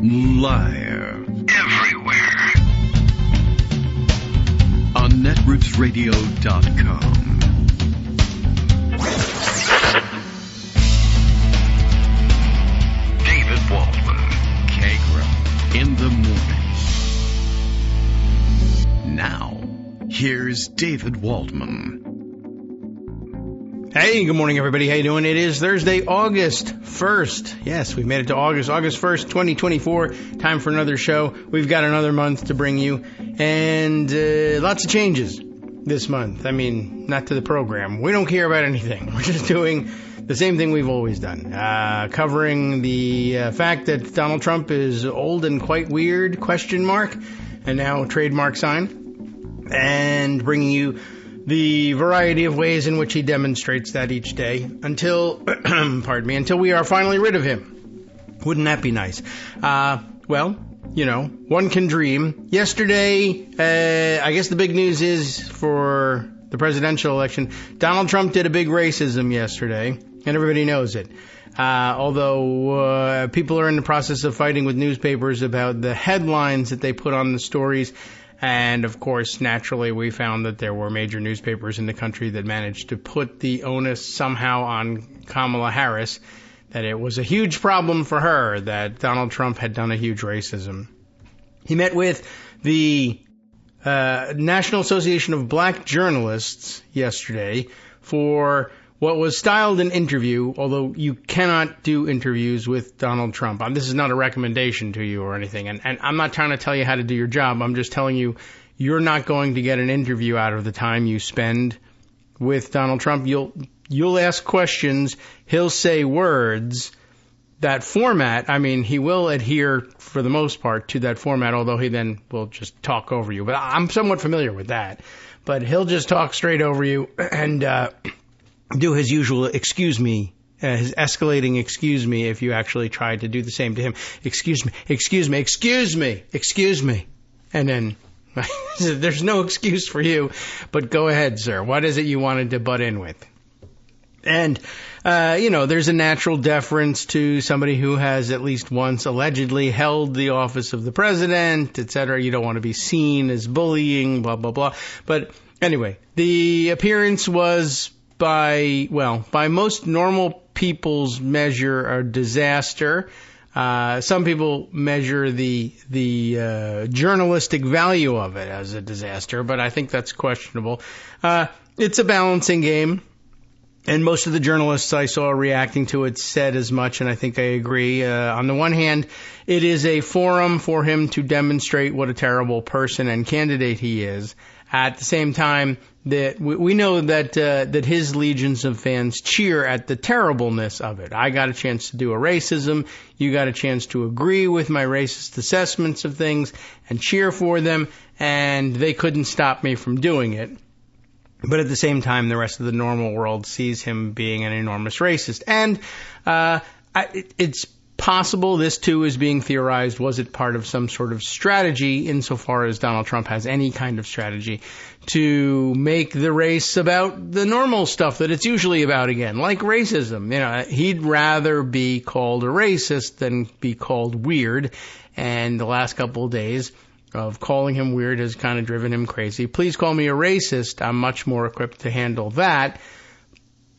Live. Everywhere. On netrootsradio.com. David Waldman. Kagro. In the morning. Now, here's David Waldman. Hey, good morning, everybody. How you doing? It is Thursday, August 1st. Yes, we made it to August 1st, 2024. Time for another show. We've got another month to bring you, and lots of changes this month. I mean, not to the program. We don't care about anything. We're just doing the same thing we've always done, covering the fact that Donald Trump is old and quite weird, ? And now trademark sign, and bringing you the variety of ways in which he demonstrates that each day until, until we are finally rid of him. Wouldn't that be nice? Well, you know, one can dream. Yesterday, I guess the big news is for the presidential election, Donald Trump did a big racism yesterday, and everybody knows it. Although people are in the process of fighting with newspapers about the headlines that they put on the stories. And, of course, naturally, we found that there were major newspapers in the country that managed to put the onus somehow on Kamala Harris, that it was a huge problem for her that Donald Trump had done a huge racism. He met with the National Association of Black Journalists yesterday for what was styled an interview, although you cannot do interviews with Donald Trump. This is not a recommendation to you or anything, and I'm not trying to tell you how to do your job. I'm just telling you, you're not going to get an interview out of the time you spend with Donald Trump. You'll ask questions, he'll say words. That format, I mean, he will adhere for the most part to that format, although he then will just talk over you. But I'm somewhat familiar with that. But he'll just talk straight over you and do his usual excuse me, his escalating excuse me if you actually tried to do the same to him. Excuse me, excuse me, excuse me, excuse me. And then there's no excuse for you, but go ahead, sir. What is it you wanted to butt in with? And, there's a natural deference to somebody who has at least once allegedly held the office of the president, etc. You don't want to be seen as bullying, blah, blah, blah. But anyway, the appearance was by most normal people's measure, a disaster. Some people measure the journalistic value of it as a disaster, but I think that's questionable. It's a balancing game, and most of the journalists I saw reacting to it said as much, and I think I agree. On the one hand, it is a forum for him to demonstrate what a terrible person and candidate he is. At the same time, that we know that his legions of fans cheer at the terribleness of it. I got a chance to do a racism. You got a chance to agree with my racist assessments of things and cheer for them, and they couldn't stop me from doing it. But at the same time, the rest of the normal world sees him being an enormous racist. And it's possible this, too, is being theorized. Was it part of some sort of strategy, insofar as Donald Trump has any kind of strategy, to make the race about the normal stuff that it's usually about again, like racism? You know, he'd rather be called a racist than be called weird. And the last couple of days of calling him weird has kind of driven him crazy. Please call me a racist. I'm much more equipped to handle that.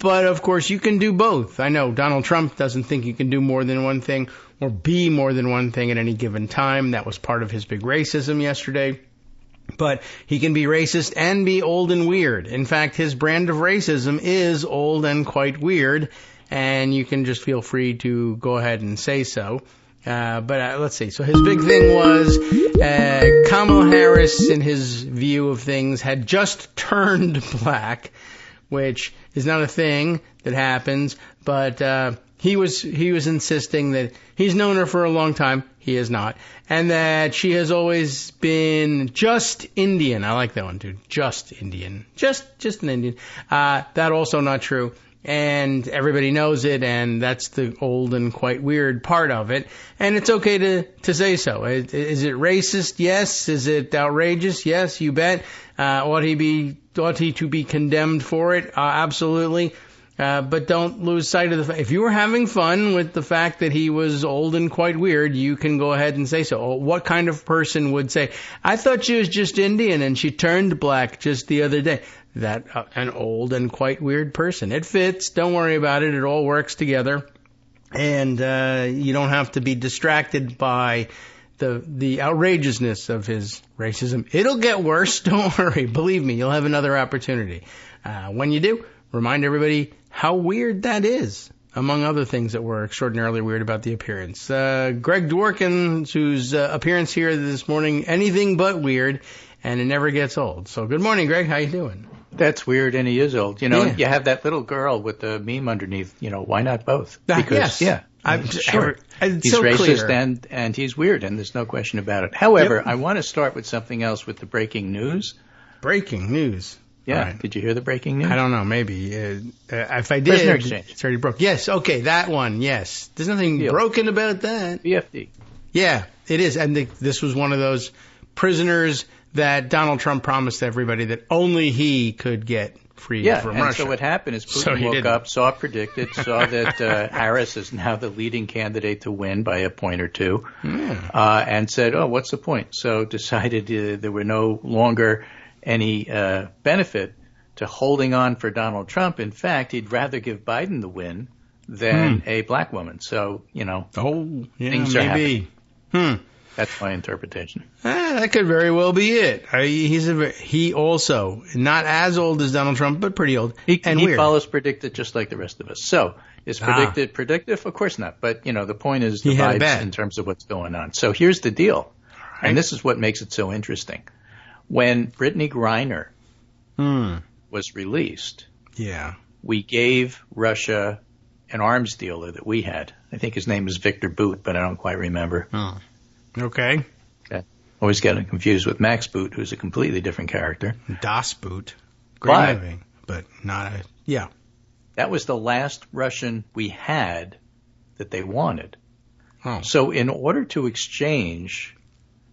But, of course, you can do both. I know Donald Trump doesn't think you can do more than one thing or be more than one thing at any given time. That was part of his big racism yesterday. But he can be racist and be old and weird. In fact, his brand of racism is old and quite weird, and you can just feel free to go ahead and say so. But let's see. So his big thing was Kamala Harris, in his view of things, had just turned black, which is not a thing that happens, but he was insisting that he's known her for a long time. He is not. And that she has always been just Indian. I like that one, too. Just Indian. Just an Indian. That also not true. And everybody knows it, and that's the old and quite weird part of it. And it's okay to say so. Is it racist? Yes. Is it outrageous? Yes, you bet. Ought he to be condemned for it? Absolutely. But don't lose sight of the fact. If you were having fun with the fact that he was old and quite weird, you can go ahead and say so. What kind of person would say, I thought she was just Indian and she turned black just the other day? That an old and quite weird person. It fits. Don't worry about it. It all works together. And you don't have to be distracted by the outrageousness of his racism. It'll get worse. Don't worry. Believe me, you'll have another opportunity. When you do, remind everybody how weird that is, among other things that were extraordinarily weird about the appearance. Greg Dworkin, whose appearance here this morning, anything but weird, and it never gets old. So good morning, Greg. How you doing? That's weird, and he is old. You know, You have that little girl with the meme underneath. You know, why not both? Because, yes. Sure. He's so racist clear. and he's weird, and there's no question about it. However, I want to start with something else with the breaking news. Breaking news. Yeah. Right. Did you hear the breaking news? I don't know. Maybe. If I did, Prisoner exchange. It's already broke. Yes. Okay. That one. Yes. There's nothing broken about that. BFD. Yeah, it is. And this was one of those prisoners that Donald Trump promised everybody that only he could get free from Russia. Yeah, and so what happened is Putin woke up, saw that Harris is now the leading candidate to win by a point or two, and said, oh, what's the point? So decided there were no longer any benefit to holding on for Donald Trump. In fact, he'd rather give Biden the win than a black woman. So, you know, things are happening. That's my interpretation. That could very well be it. He also, not as old as Donald Trump, but pretty old. He weird. follows predicted just like the rest of us. So, is predicted predictive? Of course not. But, you know, the point is the vibes in terms of what's going on. So here's the deal. Right. And this is what makes it so interesting. When Brittany Griner was released, we gave Russia an arms dealer that we had. I think his name is Victor Boot, but I don't quite remember. Oh. Okay. Always getting confused with Max Boot, who's a completely different character. Das Boot. Great movie, but not a... That was the last Russian we had that they wanted. Oh. So in order to exchange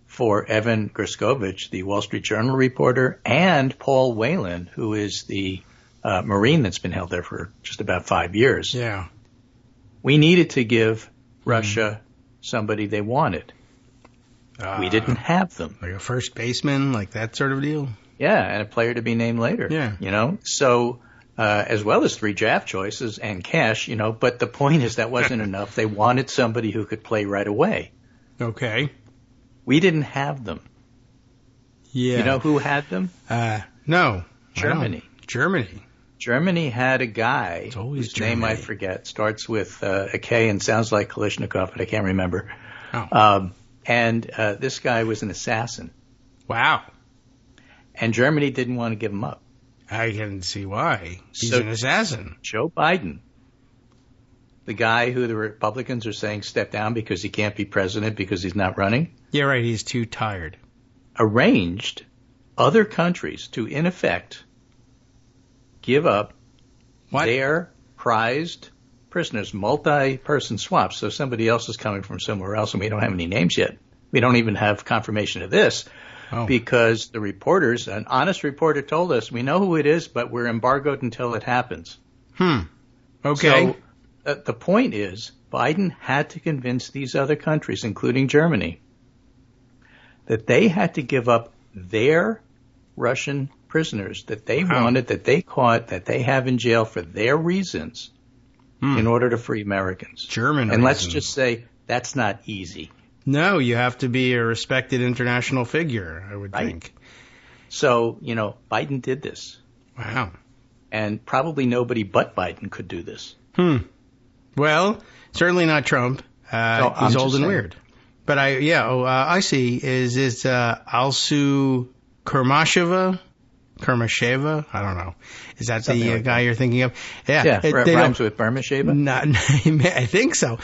for Evan Gerskovich, the Wall Street Journal reporter, and Paul Whelan, who is the Marine that's been held there for just about 5 years, we needed to give Russia somebody they wanted. We didn't have them. Like a first baseman, like that sort of deal? Yeah, and a player to be named later. Yeah. You know, so as well as 3 draft choices and cash, you know, but the point is that wasn't enough. They wanted somebody who could play right away. Okay. We didn't have them. Yeah. You know who had them? No. Germany. Germany had a guy whose name I forget, starts with a K and sounds like Kalashnikov, but I can't remember. Oh. And this guy was an assassin. Wow. And Germany didn't want to give him up. I can see why. He's an assassin. Joe Biden, the guy who the Republicans are saying step down because he can't be president because he's not running. Yeah, right. He's too tired. Arranged other countries to, in effect, give up their prized prisoners, multi-person swaps. So somebody else is coming from somewhere else, and we don't have any names yet. We don't even have confirmation of this because the reporters, an honest reporter told us, we know who it is, but we're embargoed until it happens. Okay. So the point is, Biden had to convince these other countries, including Germany, that they had to give up their Russian prisoners that they wanted, that they caught, that they have in jail for their reasons in order to free Americans. And let's just say that's not easy. No, you have to be a respected international figure, I would think. So, you know, Biden did this. Wow. And probably nobody but Biden could do this. Well, certainly not Trump. He's old and weird. But I see. Is Alsu Kurmasheva? I don't know. Is that something the guy you're thinking of? Yeah, rhymes with Burmasheva? I think so.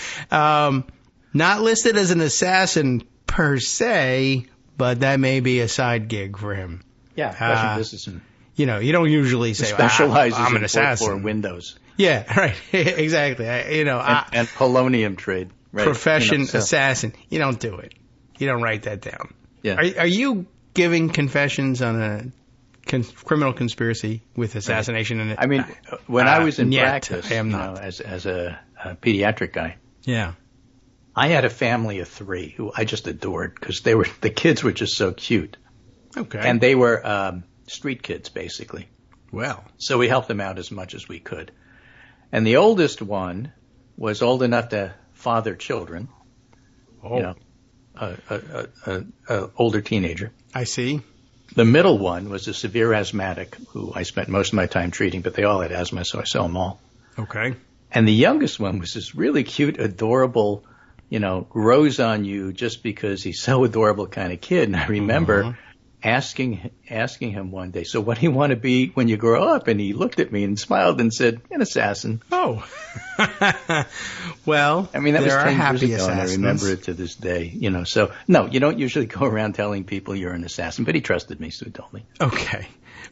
Not listed as an assassin per se, but that may be a side gig for him. Yeah, Russian businessman. You know, you don't usually say, specializes I'm an in assassin. For Windows. Yeah, right. Exactly. And polonium trade. Right. Profession assassin. You don't do it. You don't write that down. Yeah. Are you giving confessions on a criminal conspiracy with assassination in it. I mean, when I was in practice, I am not. As a pediatric guy, yeah, I had a family of 3 who I just adored because the kids were just so cute. Okay. And they were street kids, basically. Well. So we helped them out as much as we could. And the oldest one was old enough to father children. Oh. You know, a older teenager. I see. The middle one was a severe asthmatic who I spent most of my time treating, but they all had asthma, so I saw them all. Okay. And the youngest one was this really cute, adorable, grows on you just because he's so adorable kind of kid. And I remember asking him one day, so what do you want to be when you grow up? And he looked at me and smiled and said, an assassin. Oh. Well, I mean, that was 10 years ago, assassins. and I remember it to this day. So, no, you don't usually go around telling people you're an assassin, but he trusted me, so he told me. Okay.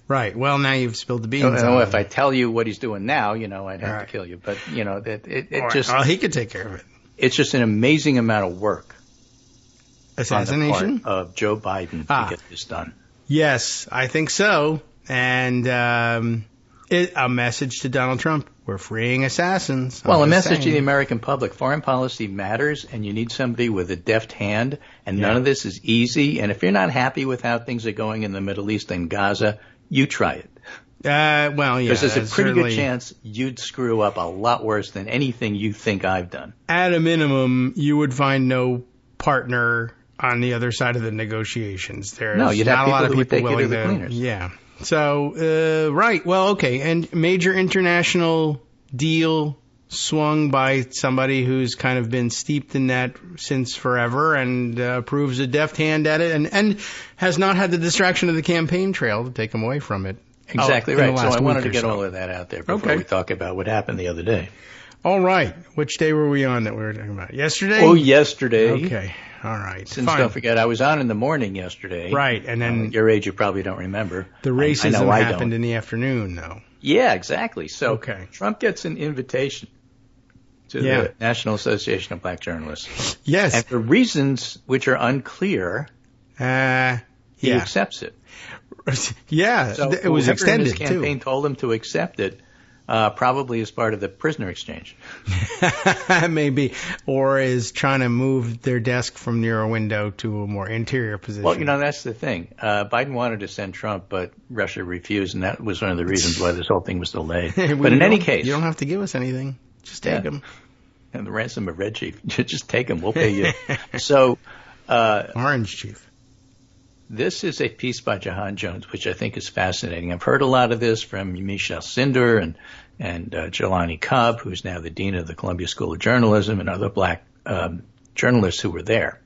Right. Well, now you've spilled the beans. If I tell you what he's doing now, I'd have to kill you. But, Well, he could take care of it. It's just an amazing amount of work. Assassination? On the part of Joe Biden to get this done. Yes, I think so. And a message to Donald Trump. We're freeing assassins. Well, a message to the American public. Foreign policy matters, and you need somebody with a deft hand, and none of this is easy. And if you're not happy with how things are going in the Middle East and Gaza, you try it. Well, yeah. Because there's a pretty good chance you'd screw up a lot worse than anything you think I've done. At a minimum, you would find no partner on the other side of the negotiations. There's you'd not have a lot of people who would people take you to willing the cleaners. Yeah. So, right. Well, okay. And major international deal swung by somebody who's kind of been steeped in that since forever and proves a deft hand at it and has not had the distraction of the campaign trail to take him away from it. Exactly right. So I wanted to get all of that out there before we talk about what happened the other day. All right. Which day were we on that we were talking about? Yesterday? Oh, yesterday. Okay. All right. Since don't forget, I was on in the morning yesterday. Right. And then at your age, you probably don't remember. The racism happened in the afternoon, though. Yeah, exactly. So Trump gets an invitation to the National Association of Black Journalists. Yes. And for reasons which are unclear, he accepts it. Yeah. So it was extended, his campaign told him to accept it. Probably as part of the prisoner exchange. Maybe. Or is trying to move their desk from near a window to a more interior position. Well, that's the thing. Biden wanted to send Trump, but Russia refused, and that was one of the reasons why this whole thing was delayed. But in any case... You don't have to give us anything. Just take them. And the ransom of Red Chief. Just take them. We'll pay you. So... Orange Chief. This is a piece by Jahan Jones, which I think is fascinating. I've heard a lot of this from Michelle Cinder and Jelani Cobb, who's now the dean of the Columbia School of Journalism, and other black journalists who were there.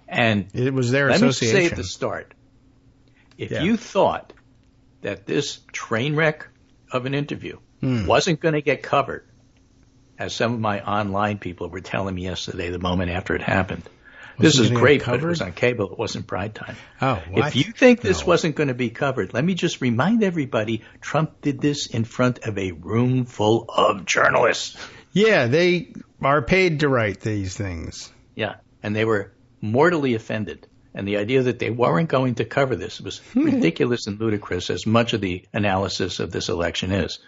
And it was their association. Let me say at the start, if you thought that this train wreck of an interview wasn't going to get covered, as some of my online people were telling me yesterday, the moment after it happened, this is great, but it was on cable. It wasn't prime time. Oh, what? If you think this wasn't going to be covered, let me just remind everybody, Trump did this in front of a room full of journalists. Yeah, they are paid to write these things. Yeah, and they were mortally offended. And the idea that they weren't going to cover this was ridiculous and ludicrous, as much of the analysis of this election is.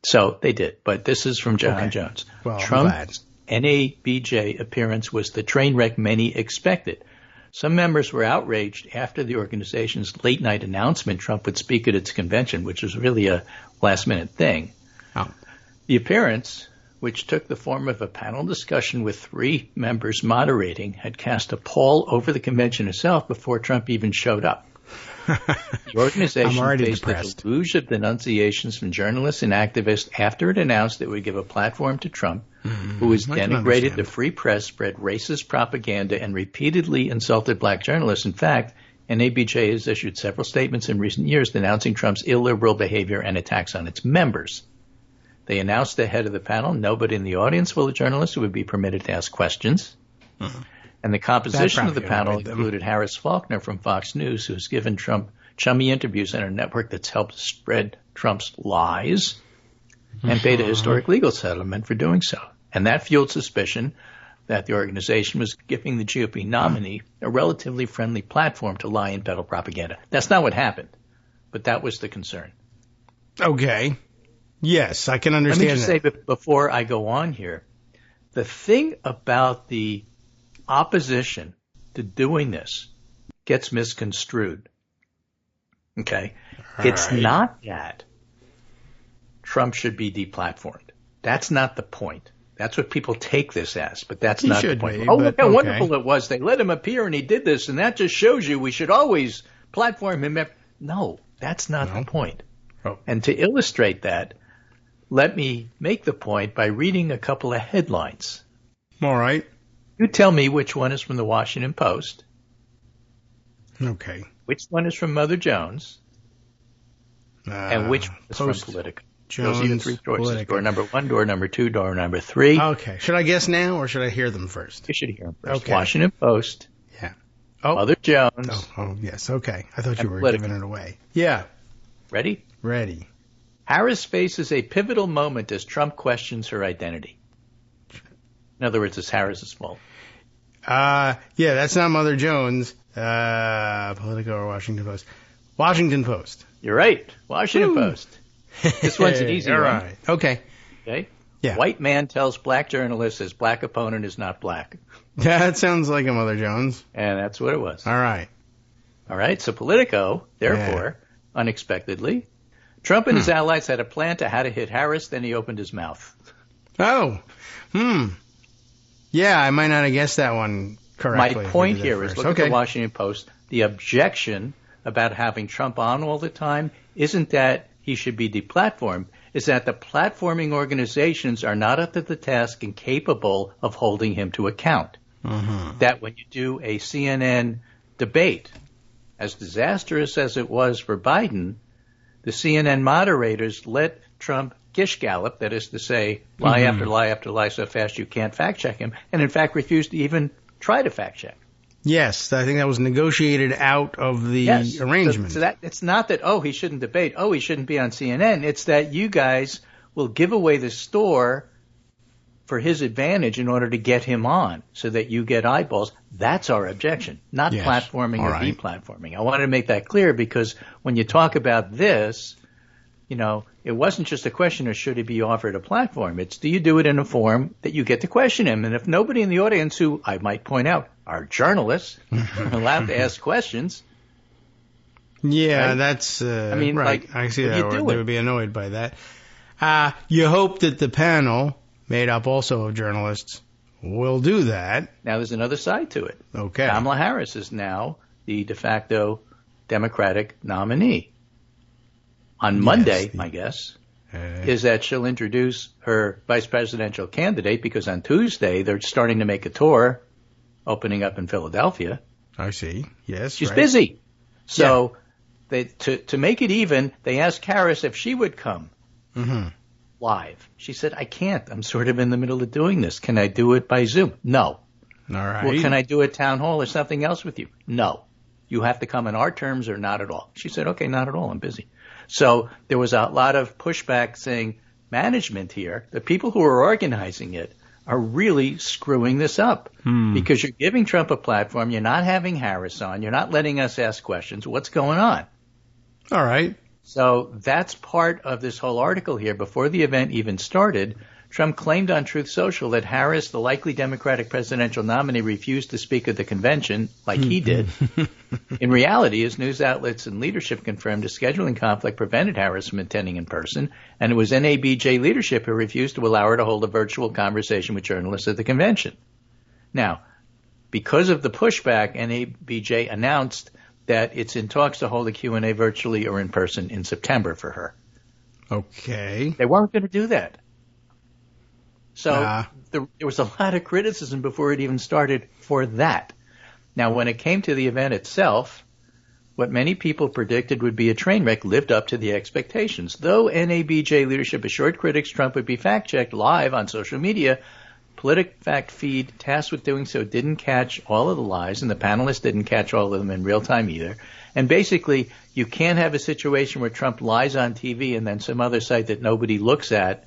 So they did. But this is from Jahan Jones. Well, Trump's NABJ appearance was the train wreck many expected. Some members were outraged after the organization's late-night announcement Trump would speak at its convention, which was really a last-minute thing. Oh. The appearance, which took the form of a panel discussion with 3 members moderating, had cast a pall over the convention itself before Trump even showed up. The organization faced a deluge of denunciations from journalists and activists after it announced it would give a platform to Trump, who has denigrated the free press, spread racist propaganda, and repeatedly insulted black journalists. In fact, NABJ has issued several statements in recent years denouncing Trump's illiberal behavior and attacks on its members. They announced ahead of the panel nobody in the audience full of journalists would be permitted to ask questions. And the composition of the panel included Harris Faulkner from Fox News, who has given Trump chummy interviews on a network that's helped spread Trump's lies, and paid a historic legal settlement for doing so. And that fueled suspicion that the organization was giving the GOP nominee a relatively friendly platform to lie and peddle propaganda. That's not what happened. but that was the concern. Okay. Yes, I can understand that. Let me just say before I go on here, the thing about the opposition to doing this gets misconstrued. Okay? It's not that Trump should be deplatformed. That's not the point. That's what people take this as, but that's not the point. Look how wonderful it was. They let him appear and he did this, and that just shows you we should always platform him. No, that's not the point. Oh. And to illustrate that, let me make the point by reading a couple of headlines. All right. You tell me which one is from the Washington Post. Okay. Which one is from Mother Jones? And which one is from Politico? Jones, those are your three choices. Politico. Door number 1, door number 2, door number 3. Okay. Should I guess now or should I hear them first? You should hear them first. Okay. Washington Post. Yeah. Mother Jones. Oh, yes. Okay. I thought you were Politico. giving it away. Yeah. Ready? Ready. Harris faces a pivotal moment as Trump questions her identity. In other words, it's Harris's fault. Yeah, that's not Mother Jones. Politico or Washington Post? Washington Post. You're right. Washington Post. This one's an easy All one. right. Okay. Okay? Yeah. White man tells black journalist his black opponent is not black. That sounds like a Mother Jones. And that's what it was. All right. All right. So Politico, therefore, unexpectedly, Trump and his allies had a plan to how to hit Harris, then he opened his mouth. Oh. Yeah, I might not have guessed that one correctly. My point here is, look at the Washington Post. The objection about having Trump on all the time isn't that he should be deplatformed, is that the platforming organizations are not up to the task and capable of holding him to account. Mm-hmm. That when you do a CNN debate, as disastrous as it was for Biden, the CNN moderators let Trump gish gallop, that is to say, lie after lie after lie so fast you can't fact check him, and in fact refused to even try to fact check. Yes, I think that was negotiated out of the arrangement. So that it's not that, he shouldn't debate, he shouldn't be on CNN. It's that you guys will give away the store for his advantage in order to get him on so that you get eyeballs. That's our objection, not platforming or deplatforming. I wanted to make that clear because when you talk about this, it wasn't just a question of should he be offered a platform. It's do you do it in a form that you get to question him? And if nobody in the audience, who I might point out are journalists, are allowed to ask questions. Yeah, right? That's right. I see that. They would be annoyed by that. You hope that the panel, made up also of journalists, will do that. Now there's another side to it. Okay. Kamala Harris is now the de facto Democratic nominee. On Monday, my guess, is that she'll introduce her vice presidential candidate because on Tuesday they're starting to make a tour opening up in Philadelphia. I see. Yes. She's busy. So to make it even, they asked Harris if she would come live. She said, I can't. I'm sort of in the middle of doing this. Can I do it by Zoom? No. All right. Well, can I do a town hall or something else with you? No. You have to come on our terms or not at all. She said, okay, not at all. I'm busy. So there was a lot of pushback saying management here, the people who are organizing it, are really screwing this up because you're giving Trump a platform. You're not having Harris on. You're not letting us ask questions. What's going on? All right. So that's part of this whole article here. Before the event even started, Trump claimed on Truth Social that Harris, the likely Democratic presidential nominee, refused to speak at the convention like he did. In reality, as news outlets and leadership confirmed, a scheduling conflict prevented Harris from attending in person, and it was NABJ leadership who refused to allow her to hold a virtual conversation with journalists at the convention. Now, because of the pushback, NABJ announced that it's in talks to hold a Q&A virtually or in person in September for her. Okay. They weren't going to do that. So there was a lot of criticism before it even started for that. Now, when it came to the event itself, what many people predicted would be a train wreck lived up to the expectations. Though NABJ leadership assured critics Trump would be fact-checked live on social media, PolitiFact feed tasked with doing so didn't catch all of the lies, and the panelists didn't catch all of them in real time either. And basically, you can't have a situation where Trump lies on TV and then some other site that nobody looks at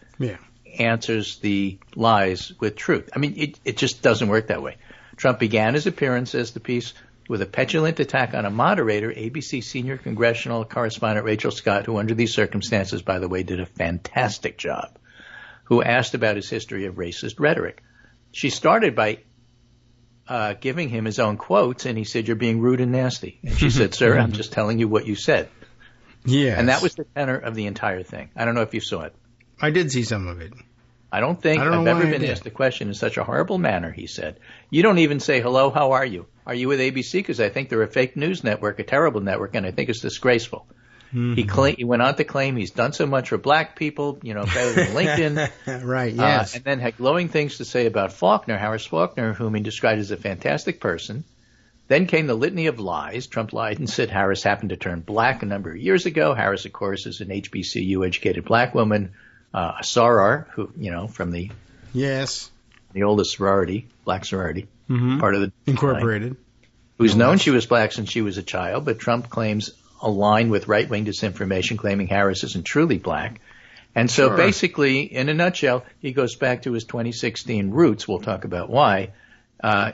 answers the lies with truth. I mean, it just doesn't work that way. Trump began his appearance, as the piece with a petulant attack on a moderator, ABC senior congressional correspondent Rachel Scott, who under these circumstances, by the way, did a fantastic job, who asked about his history of racist rhetoric. She started by giving him his own quotes, and he said, "You're being rude and nasty." And she said, "Sir, I'm just telling you what you said." Yes. And that was the tenor of the entire thing. I don't know if you saw it. I did see some of it. I don't think I've ever been asked a question in such a horrible manner, he said. You don't even say, "Hello, how are you? Are you with ABC?" Because I think they're a fake news network, a terrible network, and I think it's disgraceful. Mm-hmm. He went on to claim he's done so much for black people, better than Lincoln. Right, yes. And then had glowing things to say about Faulkner, Harris Faulkner, whom he described as a fantastic person. Then came the litany of lies. Trump lied and said Harris happened to turn black a number of years ago. Harris, of course, is an HBCU-educated black woman, a soror, who, from the oldest sorority, black sorority, part of the Incorporated, who's known she was black since she was a child, but Trump claims aligned with right-wing disinformation, claiming Harris isn't truly black. And so basically, in a nutshell, he goes back to his 2016 roots. We'll talk about why.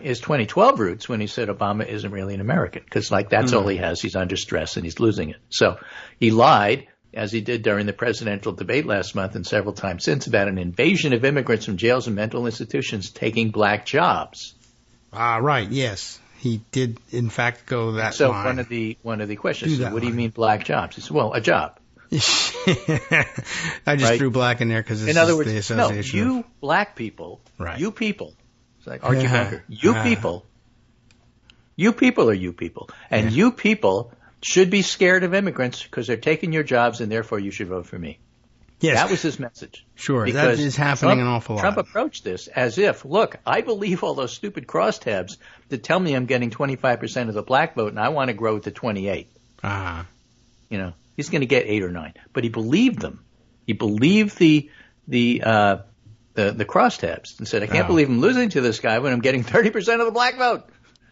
His 2012 roots when he said Obama isn't really an American, because that's all he has. He's under stress and he's losing it. So he lied, as he did during the presidential debate last month and several times since, about an invasion of immigrants from jails and mental institutions taking black jobs. Right, yes. He did, in fact, go that so line. one of the questions is, what do you mean black jobs? He said, well, a job. I just threw black in there because it's the association. No, you black people, you people. It's like Archie Bunker. You people are you people. And you people should be scared of immigrants because they're taking your jobs and therefore you should vote for me. Yes. That was his message. Sure, that is happening an awful lot. Trump approached this as if, look, I believe all those stupid crosstabs that tell me I'm getting 25% of the black vote and I want to grow it to 28. He's going to get 8 or 9. But he believed them. He believed the crosstabs and said, I can't believe I'm losing to this guy when I'm getting 30% of the black vote.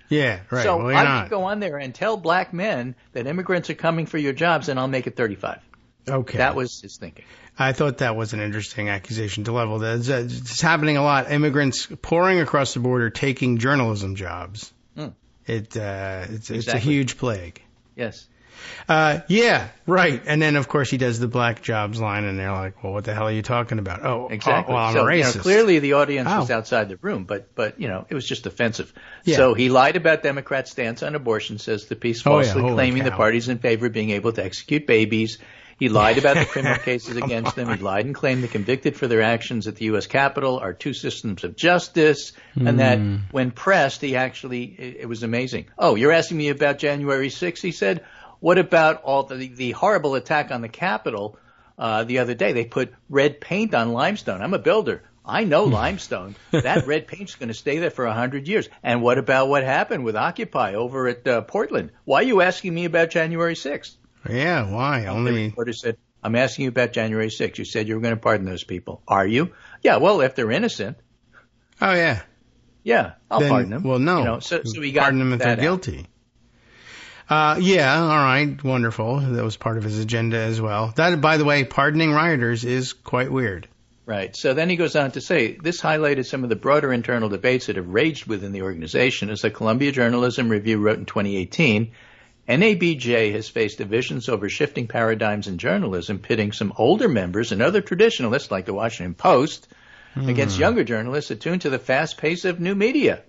Yeah, right. So I can go on there and tell black men that immigrants are coming for your jobs and I'll make it 35. Okay. That was his thinking. I thought that was an interesting accusation to level. It's happening a lot. Immigrants pouring across the border, taking journalism jobs. It's a huge plague. Yes. Yeah, right. And then, of course, he does the black jobs line, and they're like, well, what the hell are you talking about? Oh, exactly. I'm a racist. Clearly the audience was outside the room, but it was just offensive. Yeah. So he lied about Democrats' stance on abortion, says the piece, falsely claiming the party's in favor of being able to execute babies. He lied about the criminal cases against them. He lied and claimed the convicted for their actions at the U.S. Capitol are two systems of justice, and that when pressed, it was amazing. Oh, you're asking me about January 6th, he said? What about all the horrible attack on the Capitol the other day? They put red paint on limestone. I'm a builder. I know limestone. That red paint's going to stay there for 100 years. And what about what happened with Occupy over at Portland? Why are you asking me about January 6th? Yeah, why? The reporter said, I'm asking you about January 6th. You said you were going to pardon those people. Are you? Yeah, well, if they're innocent. Oh, yeah. Yeah, I'll pardon them. Well, no. So he got pardon them if they're guilty. Yeah, all right, wonderful. That was part of his agenda as well. That, by the way, pardoning rioters is quite weird. Right. So then he goes on to say, this highlighted some of the broader internal debates that have raged within the organization. As the Columbia Journalism Review wrote in 2018, NABJ has faced divisions over shifting paradigms in journalism, pitting some older members and other traditionalists like the Washington Post against younger journalists attuned to the fast pace of new media,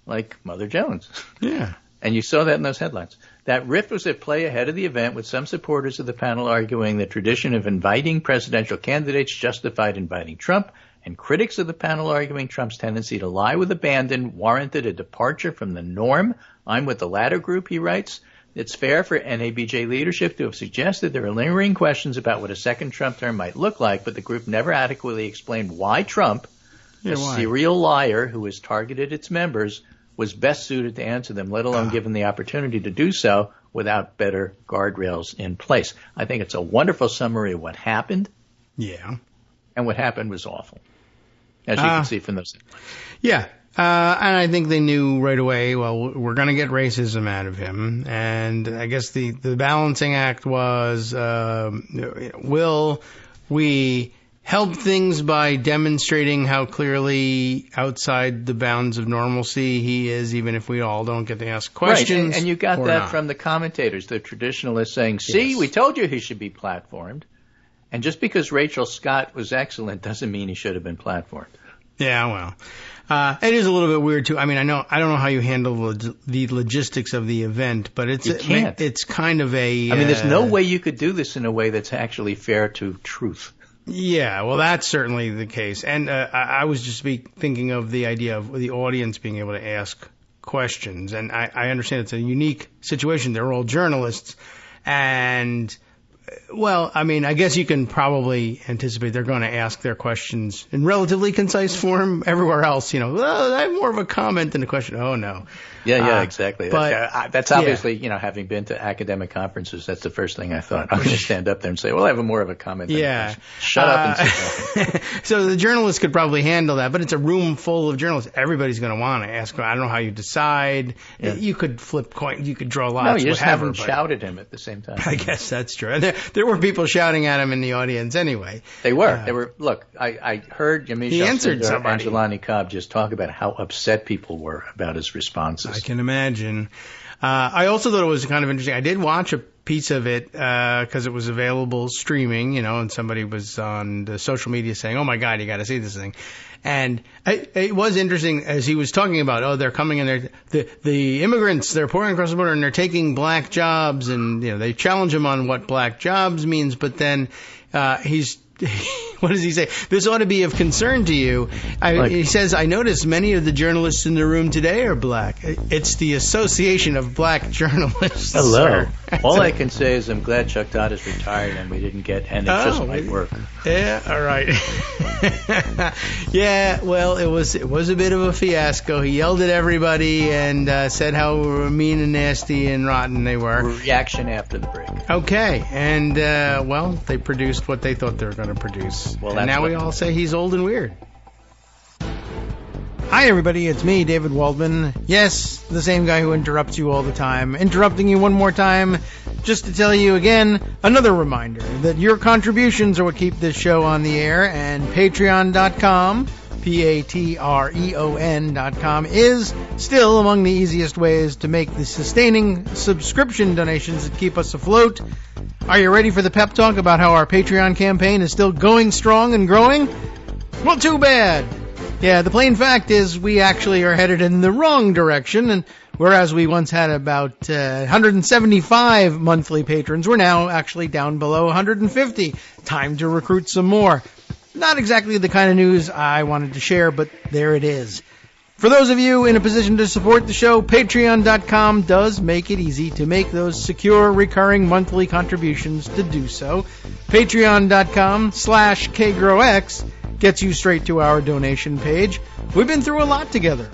like Mother Jones. Yeah. And you saw that in those headlines. That rift was at play ahead of the event, with some supporters of the panel arguing the tradition of inviting presidential candidates justified inviting Trump, and critics of the panel arguing Trump's tendency to lie with abandon warranted a departure from the norm. I'm with the latter group, he writes. It's fair for NABJ leadership to have suggested there are lingering questions about what a second Trump term might look like, but the group never adequately explained why Trump, serial liar who has targeted its members, was best suited to answer them, let alone given the opportunity to do so without better guardrails in place. I think it's a wonderful summary of what happened. Yeah. And what happened was awful, as you can see from those headlines. Yeah. And I think they knew right away, well, we're going to get racism out of him. And I guess the balancing act was, will we help things by demonstrating how clearly outside the bounds of normalcy he is, even if we all don't get to ask questions. Right, and you got that from the commentators, the traditionalists saying, see, we told you he should be platformed. And just because Rachel Scott was excellent doesn't mean he should have been platformed. Yeah, well, it is a little bit weird too. I mean, I don't know how you handle the logistics of the event, but it's kind of a. I mean, there's no way you could do this in a way that's actually fair to truth. Yeah, well, that's certainly the case. And I was just thinking of the idea of the audience being able to ask questions, and I understand it's a unique situation. They're all journalists, and. Well, I mean, I guess you can probably anticipate they're going to ask their questions in relatively concise form. Everywhere else, I have more of a comment than a question. Oh, no. Yeah, exactly. But, that's obviously, having been to academic conferences, that's the first thing I thought. I'm going to stand up there and say, well, I have more of a comment than a question. Shut up and sit down. So the journalists could probably handle that, but it's a room full of journalists. Everybody's going to want to ask. I don't know how you decide. Yeah. You could flip coins. You could draw lots. No, you just haven't shouted him at the same time. I guess that's true. There were people shouting at him in the audience anyway. They were. Look, I heard Angelani Cobb just talk about how upset people were about his responses. I can imagine. I also thought it was kind of interesting. I did watch a piece of it because it was available streaming, and somebody was on the social media saying, oh, my God, you got to see this thing. And it was interesting as he was talking about, they're coming in there, the immigrants, they're pouring across the border and they're taking black jobs, and they challenge him on what black jobs means, but then what does he say? This ought to be of concern to you. He says, I notice many of the journalists in the room today are black. It's the Association of Black Journalists. Hello. All I can say is I'm glad Chuck Todd is retired and we didn't get, and it just might work. Yeah, all right. Yeah, well, it was a bit of a fiasco. He yelled at everybody and said how mean and nasty and rotten they were. Reaction after the break. Okay, and they produced what they thought they were going to produce. Well, and now we all say he's old and weird. Hi, everybody. It's me, David Waldman. Yes, the same guy who interrupts you all the time. Interrupting you one more time just to tell you again, another reminder that your contributions are what keep this show on the air, and Patreon.com, Patreon.com, is still among the easiest ways to make the sustaining subscription donations that keep us afloat. Are you ready for the pep talk about how our Patreon campaign is still going strong and growing? Well, too bad. Yeah, the plain fact is we actually are headed in the wrong direction, and whereas we once had about 175 monthly patrons, we're now actually down below 150. Time to recruit some more. Not exactly the kind of news I wanted to share, but there it is. For those of you in a position to support the show, Patreon.com does make it easy to make those secure, recurring monthly contributions to do so. Patreon.com/KagroX gets you straight to our donation page. We've been through a lot together.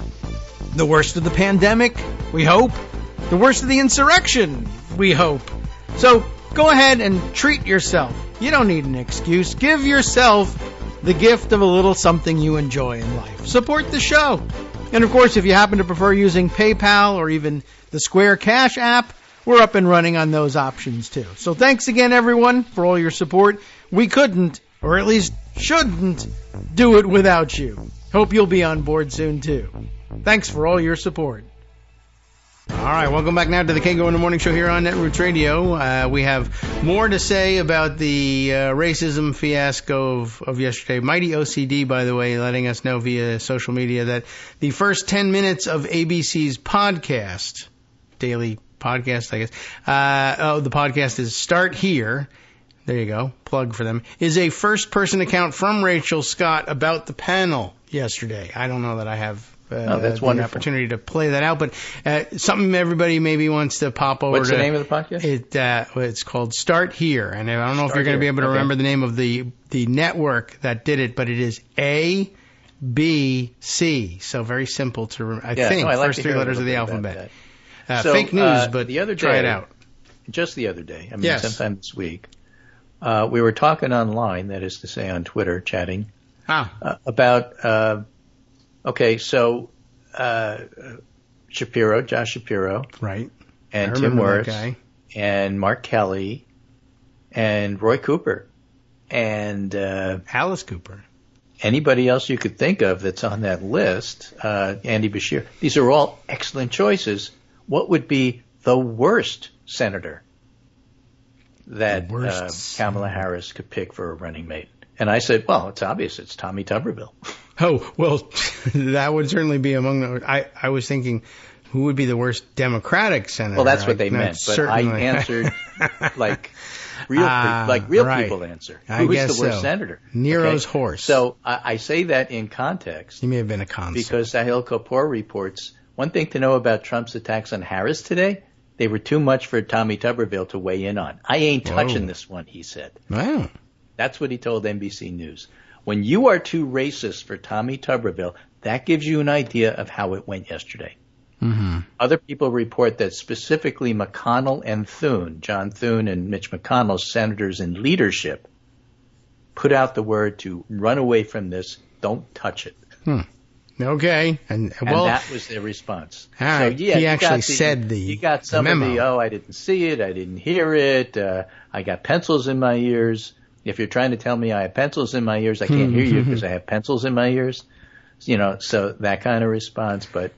The worst of the pandemic, we hope. The worst of the insurrection, we hope. So go ahead and treat yourself. You don't need an excuse. Give yourself the gift of a little something you enjoy in life. Support the show. And of course, if you happen to prefer using PayPal or even the Square Cash app, we're up and running on those options too. So thanks again, everyone, for all your support. We couldn't, or at least shouldn't, do it without you. Hope you'll be on board soon too. Thanks for all your support. All right, welcome back now to the Kagro in the Morning Show here on Netroots Radio. We have more to say about the racism fiasco of yesterday. Mighty OCD, by the way, letting us know via social media that the first 10 minutes of ABC's podcast, daily podcast, I guess, the podcast is Start Here. There you go, plug for them, is a first-person account from Rachel Scott about the panel yesterday. I don't know that I have that's the opportunity to play that out, but something everybody maybe wants to pop over. What's the name of the podcast? It's called Start Here, and I don't know if you're going to be able to remember the name of the network that did it, but it is ABC. So very simple to remember. I think first three letters of the alphabet. Fake news, but the other day, try it out. Just the other day, sometime this week, we were talking online, that is to say on Twitter, chatting about. Josh Shapiro, right, and Tim Wirtz, and Mark Kelly, and Roy Cooper and Alice Cooper. Anybody else you could think of that's on that list, Andy Bashir. These are all excellent choices. What would be the worst senator that Kamala Harris could pick for a running mate? And I said, well, it's obvious. It's Tommy Tuberville. Oh, well, that would certainly be among the... I was thinking, who would be the worst Democratic senator? Well, that's what they meant, but certainly. I answered like real people answer. Who is the worst senator? Nero's horse. So I say that in context. He may have been a consul. Because Sahil Kapoor reports, one thing to know about Trump's attacks on Harris today, they were too much for Tommy Tuberville to weigh in on. I ain't touching this one, he said. Wow. That's what he told NBC News. When you are too racist for Tommy Tuberville, that gives you an idea of how it went yesterday. Mm-hmm. Other people report that specifically McConnell and Thune, John Thune and Mitch McConnell, senators in leadership, put out the word to run away from this, don't touch it. Okay. And that was their response. All right. So, yeah, he actually said the You got some memo. of the, I didn't see it, I didn't hear it, I got pencils in my ears. If you're trying to tell me I have pencils in my ears, I can't hear you because I have pencils in my ears. So that kind of response. But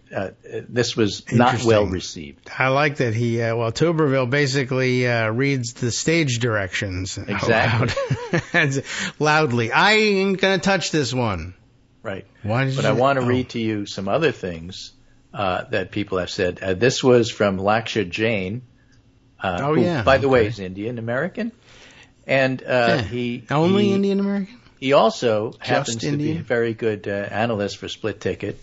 this was not well received. I like that he, Tuberville basically reads the stage directions. Exactly. Loudly. I ain't going to touch this one. Right. But I want to read to you some other things that people have said. This was from Laksha Jain, who, by the way, is Indian American. And he Indian American? He also happens to be a very good analyst for Split Ticket.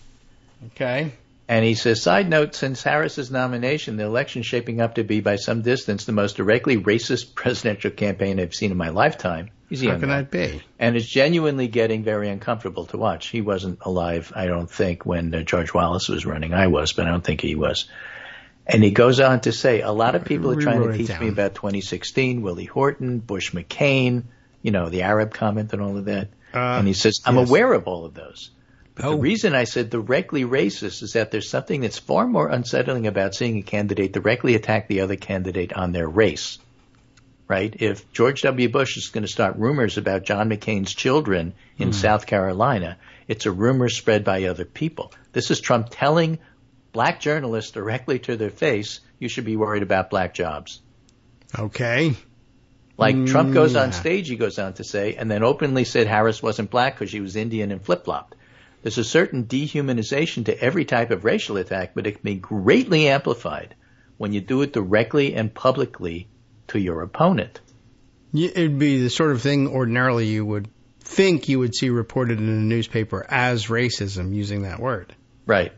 Okay. And he says, side note, since Harris's nomination, the election shaping up to be by some distance the most directly racist presidential campaign I've seen in my lifetime. He's a young guy. How can that be? And it's genuinely getting very uncomfortable to watch. He wasn't alive, I don't think, when George Wallace was running. I was, but I don't think he was. And he goes on to say, a lot of people are trying to teach me about 2016, Willie Horton, Bush McCain, the Arab comment and all of that. And he says, I'm aware of all of those. But the reason I said directly racist is that there's something that's far more unsettling about seeing a candidate directly attack the other candidate on their race. Right? If George W. Bush is going to start rumors about John McCain's children in South Carolina, it's a rumor spread by other people. This is Trump telling black journalists directly to their face, you should be worried about black jobs. Okay. Like Trump goes on stage, he goes on to say, and then openly said Harris wasn't black because she was Indian and flip-flopped. There's a certain dehumanization to every type of racial attack, but it can be greatly amplified when you do it directly and publicly to your opponent. It'd be the sort of thing ordinarily you would think you would see reported in a newspaper as racism using that word. Right.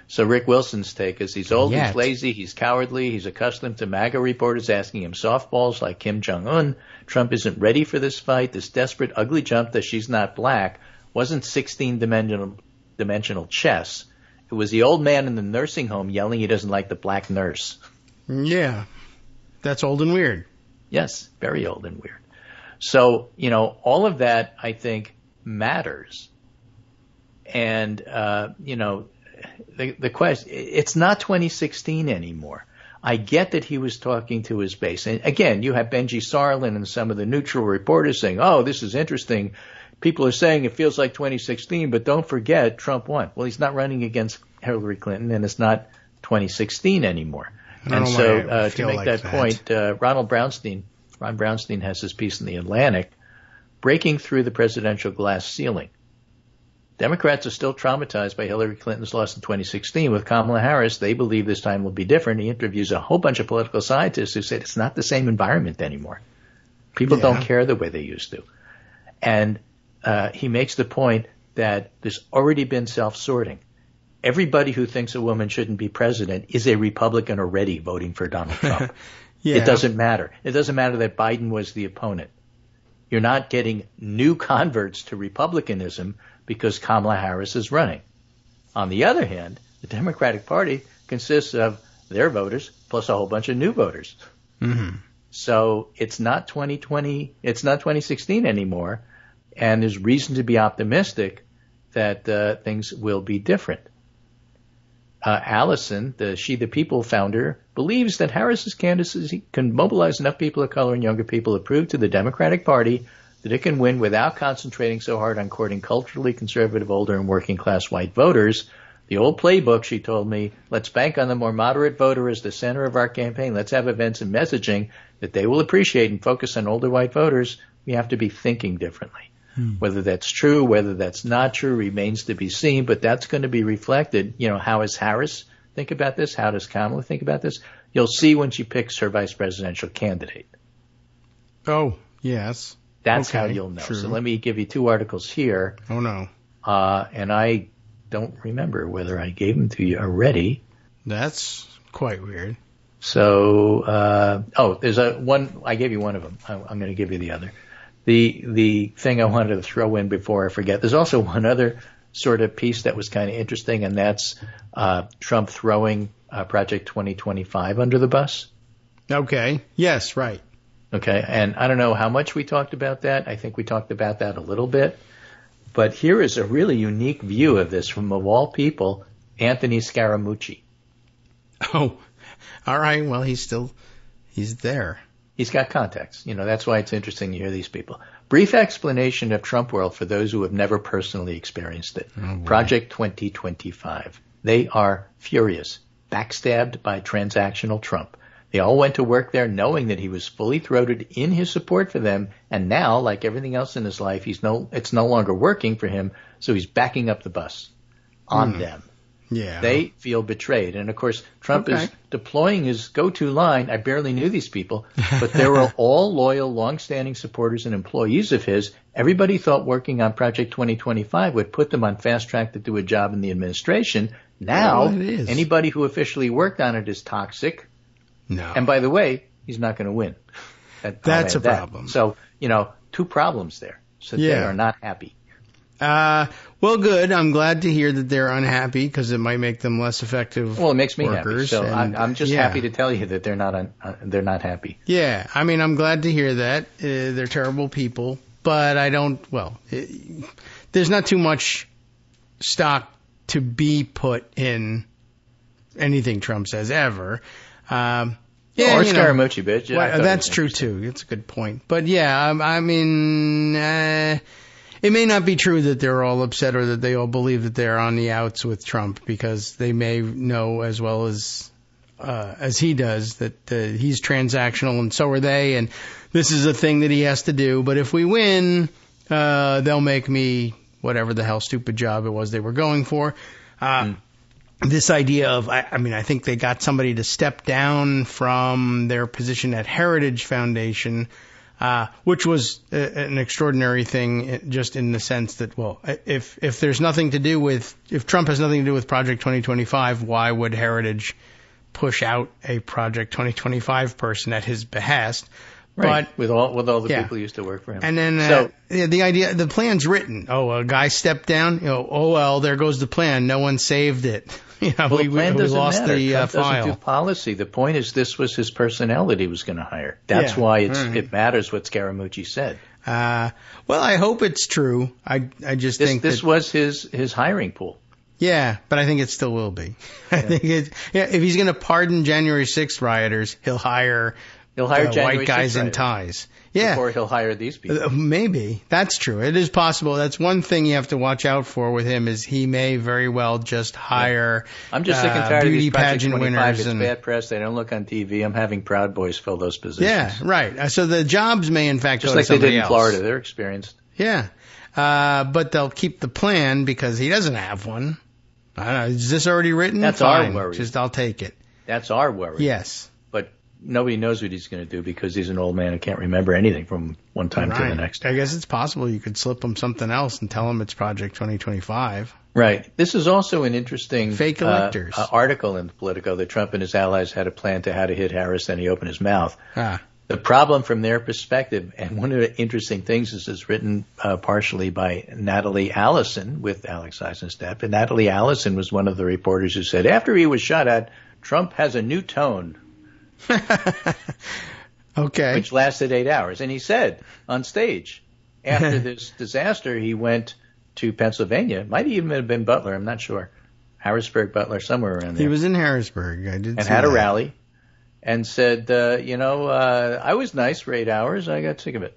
So Rick Wilson's take is he's old, he's lazy, he's cowardly, he's accustomed to MAGA reporters asking him softballs like Kim Jong-un. Trump isn't ready for this fight. This desperate, ugly jump that she's not black wasn't 16-dimensional chess. It was the old man in the nursing home yelling he doesn't like the black nurse. Yeah, that's old and weird. Yes, very old and weird. So, all of that, I think, matters. And, the question, it's not 2016 anymore. I get that he was talking to his base. And again, you have Benji Sarlin and some of the neutral reporters saying, oh, this is interesting. People are saying it feels like 2016, but don't forget Trump won. Well, he's not running against Hillary Clinton, and it's not 2016 anymore. And so to make that point, Ron Brownstein has this piece in The Atlantic, breaking through the presidential glass ceiling. Democrats are still traumatized by Hillary Clinton's loss in 2016. With Kamala Harris, they believe this time will be different. He interviews a whole bunch of political scientists who said it's not the same environment anymore. People don't care the way they used to. And he makes the point that there's already been self-sorting. Everybody who thinks a woman shouldn't be president is a Republican already voting for Donald Trump. It doesn't matter. It doesn't matter that Biden was the opponent. You're not getting new converts to Republicanism because Kamala Harris is running. On the other hand, the Democratic Party consists of their voters plus a whole bunch of new voters. Mm-hmm. So it's not 2020, it's not 2016 anymore, and there's reason to be optimistic that things will be different. Allison, the She the People founder, believes that Harris's candidacy can mobilize enough people of color and younger people approved to the Democratic Party that it can win without concentrating so hard on courting culturally conservative, older, and working-class white voters. The old playbook, she told me, let's bank on the more moderate voter as the center of our campaign. Let's have events and messaging that they will appreciate and focus on older white voters. We have to be thinking differently. Whether that's true, whether that's not true, remains to be seen, but that's going to be reflected. You know, how does Harris think about this? How does Kamala think about this? You'll see when she picks her vice presidential candidate. Oh, yes. That's how you'll know. True. So let me give you 2 articles here. Oh, no. And I don't remember whether I gave them to you already. That's quite weird. So, there's one. I gave you one of them. I'm going to give you the other. The thing I wanted to throw in before I forget, there's also one other sort of piece that was kind of interesting, and that's Trump throwing Project 2025 under the bus. Okay. Yes, right. Okay. And I don't know how much we talked about that. I think we talked about that a little bit. But here is a really unique view of this from, of all people, Anthony Scaramucci. Oh, all right. Well, he's there. He's got contacts. You know, that's why it's interesting to hear these people. Brief explanation of Trump world for those who have never personally experienced it. Oh, Project 2025. They are furious, backstabbed by transactional Trump. They all went to work there knowing that he was fully throated in his support for them, and now, like everything else in his life, it's no longer working for him, so he's backing up the bus on them. Yeah. They feel betrayed. And, of course, Trump is deploying his go-to line. I barely knew these people, but they were all loyal, long-standing supporters and employees of his. Everybody thought working on Project 2025 would put them on fast track to do a job in the administration. Now, anybody who officially worked on it is toxic. No. And, by the way, he's not going to win. That's a problem. So, 2 problems there. So they are not happy. Well, good. I'm glad to hear that they're unhappy because it might make them less effective. Well, it makes me workers. happy. So I'm just happy to tell you that they're not happy. Yeah. I mean, I'm glad to hear that. They're terrible people, but there's not too much stock to be put in anything Trump says ever. Or Scaramucci, bitch. Well, that's true, too. It's a good point. But, I mean, it may not be true that they're all upset or that they all believe that they're on the outs with Trump because they may know as well as he does that he's transactional and so are they, and this is a thing that he has to do. But if we win, they'll make me whatever the hell stupid job it was they were going for. This idea of, I think they got somebody to step down from their position at Heritage Foundation, which was an extraordinary thing just in the sense that, if there's nothing to do with, if Trump has nothing to do with Project 2025, why would Heritage push out a Project 2025 person at his behest? Right, but, with all the people who used to work for him. And then the idea, the plan's written. Oh, a guy stepped down. There goes the plan. No one saved it. We lost the Trump file. Doesn't do policy. The point is, this was his personality he was going to hire. That's why it matters what Scaramucci said. Well, I hope it's true. I just think this was his hiring pool. Yeah, but I think it still will be. I think if he's going to pardon January 6th rioters, he'll hire white guys in ties. Yeah. Before he'll hire these people. Maybe. That's true. It is possible. That's one thing you have to watch out for with him is he may very well just hire I'm just sick and tired of these pageant winners. It's bad press. They don't look on TV. I'm having Proud Boys fill those positions. Yeah, right. So the jobs may in fact just go like to somebody they did in else. Florida. They're experienced. Yeah. But they'll keep the plan because he doesn't have one. I don't know. Is this already written? That's Fine. our worry. I'll take it. That's our worry. Yes. But nobody knows what he's going to do because he's an old man who can't remember anything from one time to the next. I guess it's possible you could slip him something else and tell him it's Project 2025. Right. This is also an interesting fake electors article in Politico that Trump and his allies had a plan to how to hit Harris, then he opened his mouth. The problem from their perspective, and one of the interesting things is it's written partially by Natalie Allison with Alex Eisenstadt. And Natalie Allison was one of the reporters who said, after he was shot at, Trump has a new tone. Okay. Which lasted 8 hours. And he said on stage, after this disaster, he went to Pennsylvania. Might even have been Butler. I'm not sure. Harrisburg, Butler, somewhere around there. He was in Harrisburg. I did. And had a rally and said, I was nice for 8 hours. I got sick of it.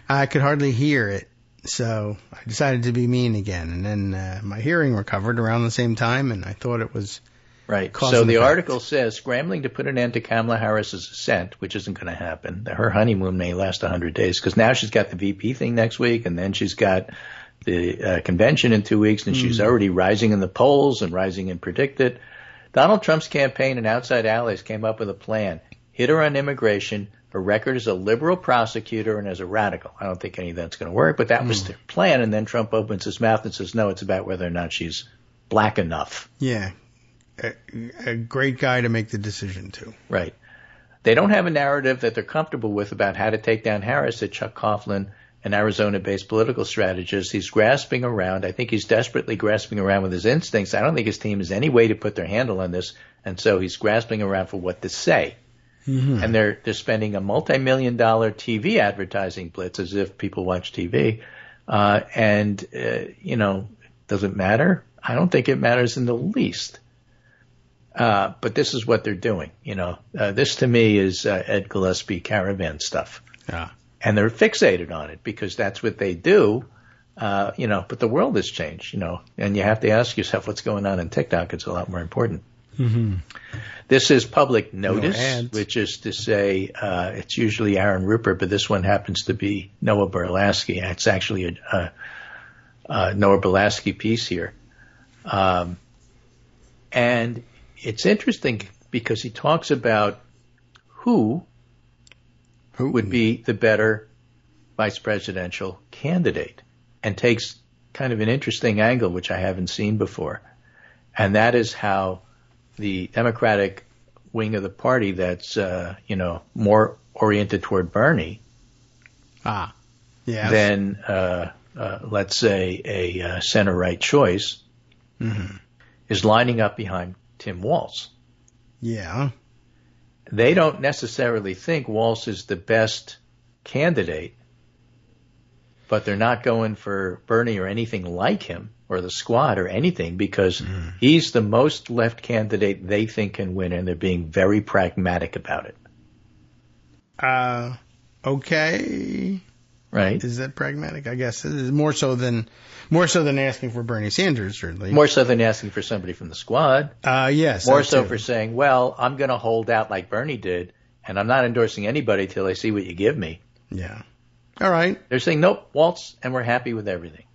I could hardly hear it, so I decided to be mean again. And then my hearing recovered around the same time, and I thought it was right. So the article says, scrambling to put an end to Kamala Harris's ascent, which isn't going to happen. Her honeymoon may last 100 days, because now she's got the VP thing next week, and then she's got the convention in 2 weeks, and she's already rising in the polls and rising in predicted. Donald Trump's campaign and outside allies came up with a plan. Hit her on immigration. Her record as a liberal prosecutor and as a radical. I don't think any of that's going to work, but that was their plan. And then Trump opens his mouth and says, no, it's about whether or not she's black enough. Yeah. A great guy to make the decision, too. Right. They don't have a narrative that they're comfortable with about how to take down Harris, said Chuck Coughlin, an Arizona-based political strategist. He's grasping around. I think he's desperately grasping around with his instincts. I don't think his team has any way to put their handle on this, and so he's grasping around for what to say. Mm-hmm. And they're spending a multi-million-dollar TV advertising blitz as if people watch TV. Does it matter? I don't think it matters in the least. But this is what they're doing. This to me is Ed Gillespie caravan stuff. Yeah. And they're fixated on it because that's what they do. But the world has changed, and you have to ask yourself what's going on in TikTok. It's a lot more important. Mm-hmm. This is public notice, which is to say it's usually Aaron Rupert, but this one happens to be Noah Berlasky. It's actually a Noah Berlasky piece here. And it's interesting because he talks about who would be the better vice presidential candidate and takes kind of an interesting angle, which I haven't seen before. And that is how the Democratic wing of the party that's, more oriented toward Bernie than, let's say, a center-right choice is lining up behind Tim Walz. Yeah. They don't necessarily think Walz is the best candidate, but they're not going for Bernie or anything like him or the squad or anything because he's the most left candidate they think can win, and they're being very pragmatic about it. Okay. Right. Is that pragmatic? I guess it is more so than asking for Bernie Sanders, certainly. More so than asking for somebody from the squad. Yes. More so for saying, well, I'm going to hold out like Bernie did, and I'm not endorsing anybody till I see what you give me. Yeah. All right. They're saying, nope, Waltz, and we're happy with everything.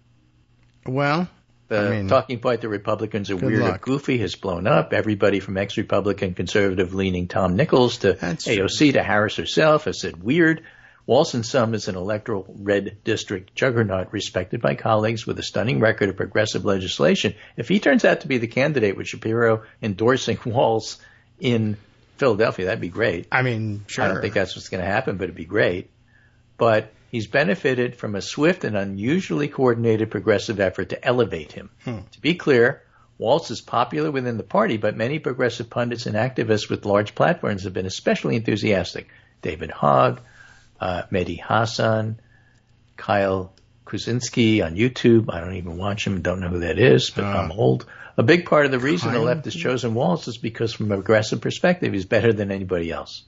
Well, the talking point that Republicans are weird or goofy has blown up. Everybody from ex-Republican conservative-leaning Tom Nichols to AOC to Harris herself has said weird. Waltz in sum is an electoral red district juggernaut respected by colleagues with a stunning record of progressive legislation. If he turns out to be the candidate with Shapiro endorsing Waltz in Philadelphia, that'd be great. I mean, sure. I don't think that's what's going to happen, but it'd be great. But he's benefited from a swift and unusually coordinated progressive effort to elevate him. To be clear, Waltz is popular within the party, but many progressive pundits and activists with large platforms have been especially enthusiastic. David Hogg, Mehdi Hassan, Kyle Kuczynski on YouTube. I don't even watch him, don't know who that is, but I'm old. A big part of the reason the left has chosen Waltz is because from a progressive perspective, he's better than anybody else.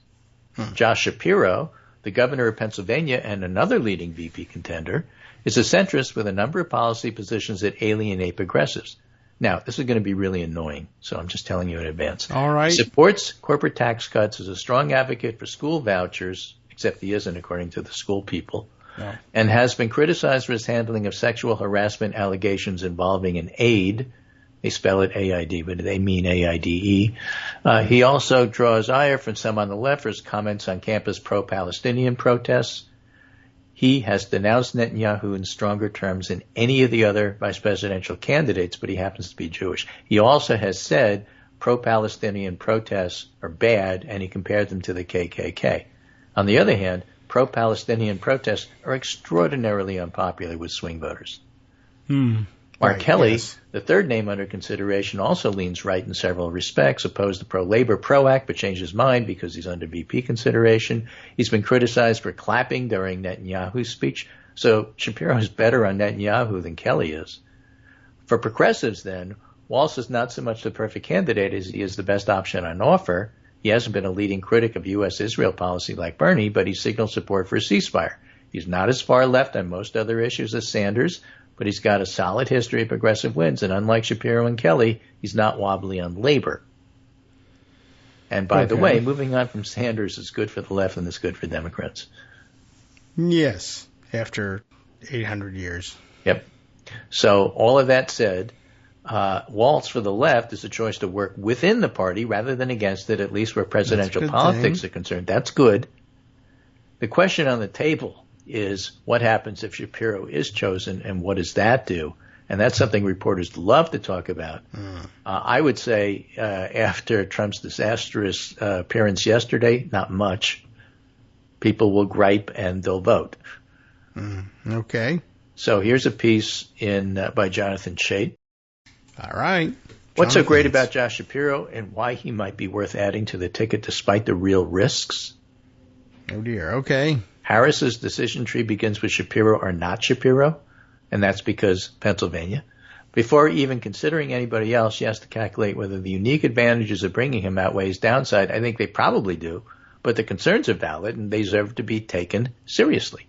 Josh Shapiro, the governor of Pennsylvania and another leading VP contender, is a centrist with a number of policy positions that alienate progressives. Now, this is going to be really annoying, so I'm just telling you in advance. All right. He supports corporate tax cuts, is a strong advocate for school vouchers, except he isn't according to the school people, and has been criticized for his handling of sexual harassment allegations involving an aide. They spell it A-I-D, but they mean A-I-D-E. He also draws ire from some on the left for his comments on campus pro-Palestinian protests. He has denounced Netanyahu in stronger terms than any of the other vice presidential candidates, but he happens to be Jewish. He also has said pro-Palestinian protests are bad, and he compared them to the KKK. On the other hand, pro-Palestinian protests are extraordinarily unpopular with swing voters. Mark Kelly, the third name under consideration, also leans right in several respects, opposed the pro-labor PRO-Act, but changed his mind because he's under VP consideration. He's been criticized for clapping during Netanyahu's speech. So Shapiro is better on Netanyahu than Kelly is. For progressives, then, Walz is not so much the perfect candidate as he is the best option on offer. He hasn't been a leading critic of U.S.-Israel policy like Bernie, but he signaled support for a ceasefire. He's not as far left on most other issues as Sanders, but he's got a solid history of progressive wins, and unlike Shapiro and Kelly, he's not wobbly on labor. And by the way, moving on from Sanders is good for the left and it's good for Democrats. Yes, after 800 years. Yep. So all of that said, Waltz for the left is a choice to work within the party rather than against it, at least where presidential politics are concerned. That's good. The question on the table is what happens if Shapiro is chosen and what does that do? And that's something reporters love to talk about. I would say after Trump's disastrous appearance yesterday, not much. People will gripe and they'll vote. Okay. So here's a piece by Jonathan Chait. All right. What's so great about Josh Shapiro and why he might be worth adding to the ticket despite the real risks? Oh, dear. Okay. Harris's decision tree begins with Shapiro or not Shapiro, and that's because Pennsylvania. Before even considering anybody else, she has to calculate whether the unique advantages of bringing him outweighs downside. I think they probably do, but the concerns are valid and they deserve to be taken seriously.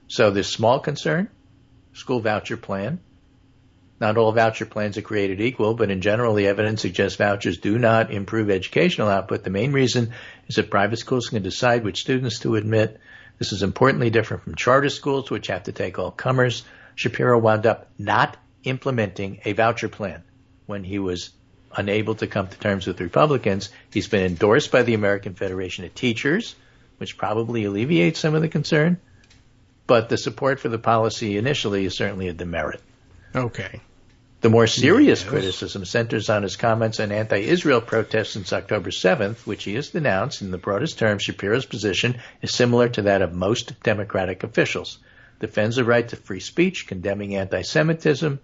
So this small concern, school voucher plan. Not all voucher plans are created equal, but in general, the evidence suggests vouchers do not improve educational output. The main reason is that private schools can decide which students to admit. This is importantly different from charter schools, which have to take all comers. Shapiro wound up not implementing a voucher plan when he was unable to come to terms with Republicans. He's been endorsed by the American Federation of Teachers, which probably alleviates some of the concern, but the support for the policy initially is certainly a demerit. Okay. The more serious criticism centers on his comments on anti-Israel protests since October 7th, which he has denounced. In the broadest terms, Shapiro's position is similar to that of most Democratic officials. Defends the right to free speech, condemning anti-Semitism,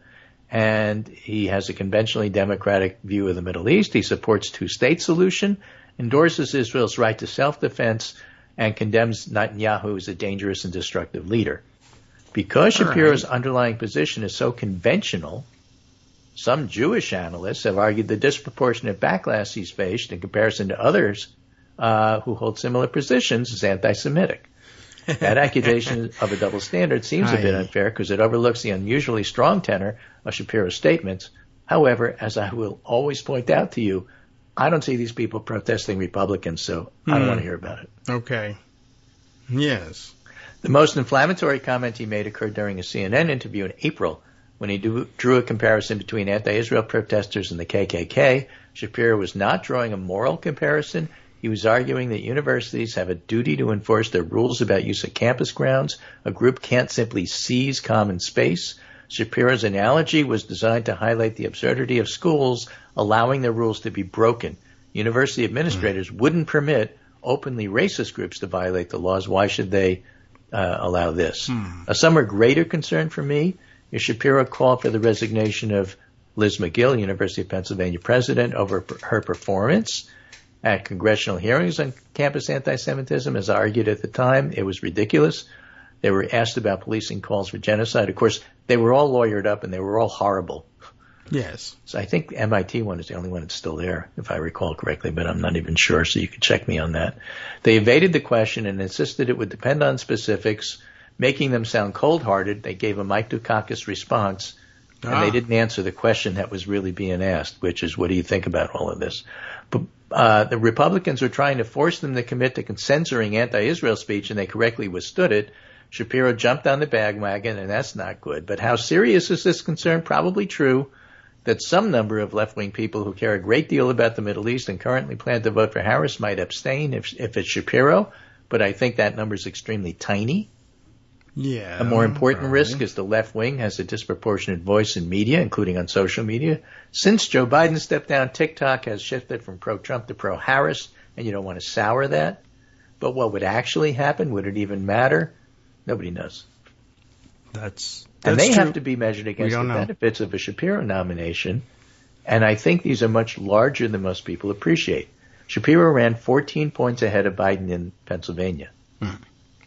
and he has a conventionally democratic view of the Middle East. He supports two-state solution, endorses Israel's right to self-defense, and condemns Netanyahu as a dangerous and destructive leader. Because Shapiro's underlying position is so conventional, some Jewish analysts have argued the disproportionate backlash he's faced in comparison to others who hold similar positions is anti-Semitic. That accusation of a double standard seems a bit unfair because it overlooks the unusually strong tenor of Shapiro's statements. However, as I will always point out to you, I don't see these people protesting Republicans, so I don't want to hear about it. Okay. Yes. The most inflammatory comment he made occurred during a CNN interview in April when he drew a comparison between anti-Israel protesters and the KKK. Shapiro was not drawing a moral comparison. He was arguing that universities have a duty to enforce their rules about use of campus grounds. A group can't simply seize common space. Shapiro's analogy was designed to highlight the absurdity of schools allowing their rules to be broken. University administrators wouldn't permit openly racist groups to violate the laws. Why should they allow this? A somewhat greater concern for me is Shapiro called for the resignation of Liz McGill, University of Pennsylvania president, over her performance at congressional hearings on campus anti-Semitism. As argued at the time, it was ridiculous. They were asked about policing calls for genocide. Of course, they were all lawyered up and they were all horrible. Yes. So I think the MIT one is the only one that's still there, if I recall correctly, but I'm not even sure, so you can check me on that. They evaded the question and insisted it would depend on specifics, making them sound cold-hearted. They gave a Mike Dukakis response, and they didn't answer the question that was really being asked, which is, what do you think about all of this? But the Republicans were trying to force them to commit to censoring anti-Israel speech, and they correctly withstood it. Shapiro jumped on the bandwagon, and that's not good. But how serious is this concern? Probably true that some number of left-wing people who care a great deal about the Middle East and currently plan to vote for Harris might abstain if it's Shapiro, but I think that number is extremely tiny. Yeah. A more important risk is the left wing has a disproportionate voice in media, including on social media. Since Joe Biden stepped down, TikTok has shifted from pro-Trump to pro-Harris, and you don't want to sour that. But what would actually happen? Would it even matter? Nobody knows. That's and they true. have to be measured against the benefits of a Shapiro nomination, and I think these are much larger than most people appreciate. Shapiro ran 14 points ahead of Biden in Pennsylvania.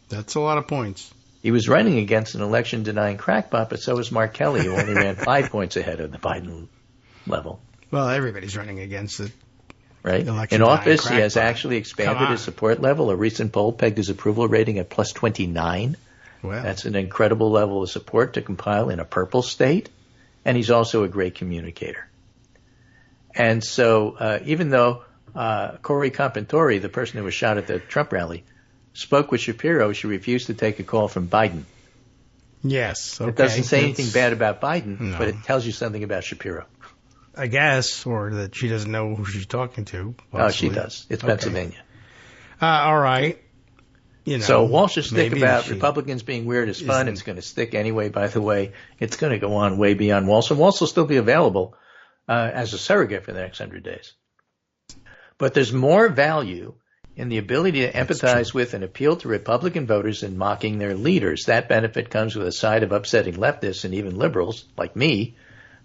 That's a lot of points. He was running against an election-denying crackpot, but so was Mark Kelly, who only ran 5 points ahead of the Biden level. Well, everybody's running against it. right? Election In office, he crackpot. has actually expanded his support level. A recent poll pegged his approval rating at plus 29. Wow. That's an incredible level of support to compile in a purple state. And he's also a great communicator. And so even though Corey Campentori, the person who was shot at the Trump rally, spoke with Shapiro, she refused to take a call from Biden. Yes. Okay. It doesn't say anything bad about Biden, No. but it tells you something about Shapiro. I guess, or that she doesn't know who she's talking to. Possibly. Oh, she does. It's Pennsylvania. All right. You know, so Walsh's stick maybe about Republicans being weird is fun. It's going to stick anyway, by the way. It's going to go on way beyond Walsh. And Walsh will still be available as a surrogate for the next 100 days. But there's more value in the ability to empathize with and appeal to Republican voters in mocking their leaders. That benefit comes with a side of upsetting leftists and even liberals like me,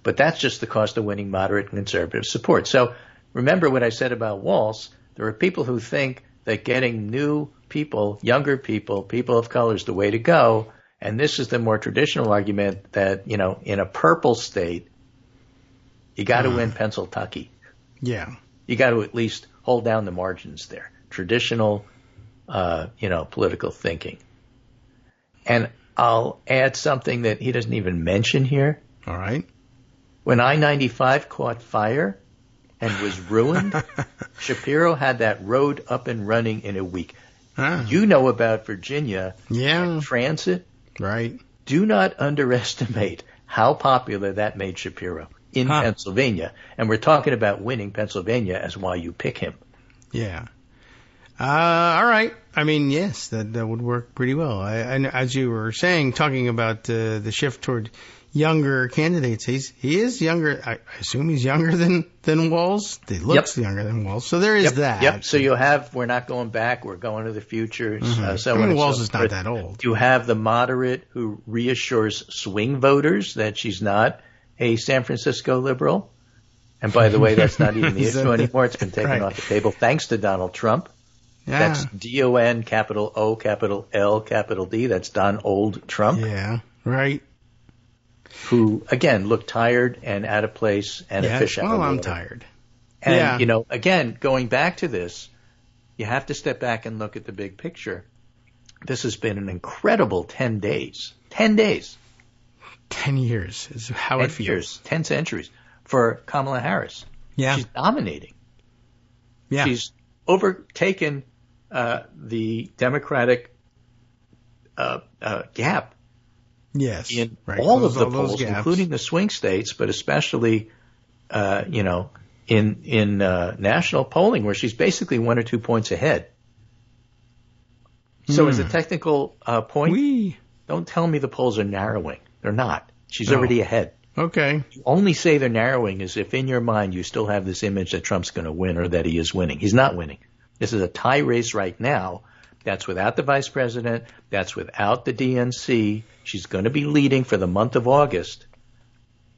but that's just the cost of winning moderate and conservative support. So remember what I said about Walsh. There are people who think that getting new people, younger people, people of color is the way to go, and this is the more traditional argument that, you know, in a purple state, you got to win Pennsylvania. Yeah. You got to at least hold down the margins there. Traditional, political thinking. And I'll add something that he doesn't even mention here. All right. When I-95 caught fire and was ruined, Shapiro had that road up and running in a week. You know about Virginia transit. Right. Do not underestimate how popular that made Shapiro in Pennsylvania. And we're talking about winning Pennsylvania as why you pick him. Yeah. All right. I mean, yes, that would work pretty well. And as you were saying, talking about the shift toward younger candidates, he is younger. I assume he's younger than Walz. He looks younger than Walz. So there is that. Yep. So we're not going back. We're going to the future. Walz is not that old. You have the moderate who reassures swing voters that she's not a San Francisco liberal. And by the way, that's not even the issue anymore. It's been taken off the table thanks to Donald Trump. Yeah. That's D-O-N, capital O, capital L, capital D. That's Don Old Trump. Yeah, right. Who, again, looked tired and out of place and a fish out of water. I'm tired. And, again, going back to this, you have to step back and look at the big picture. This has been an incredible 10 days. 10 days. 10 years is how it feels. 10 centuries for Kamala Harris. Yeah. She's dominating. Yeah. She's overtaken the Democratic gap. Yes. In all of the polls, including the swing states, but especially, in national polling, where she's basically 1 or 2 points ahead. So as a technical point, don't tell me the polls are narrowing. They're not. She's already ahead. Okay. You only say they're narrowing as if in your mind you still have this image that Trump's going to win or that he is winning. He's not winning. This is a tie race right now. That's without the vice president. That's without the DNC. She's going to be leading for the month of August.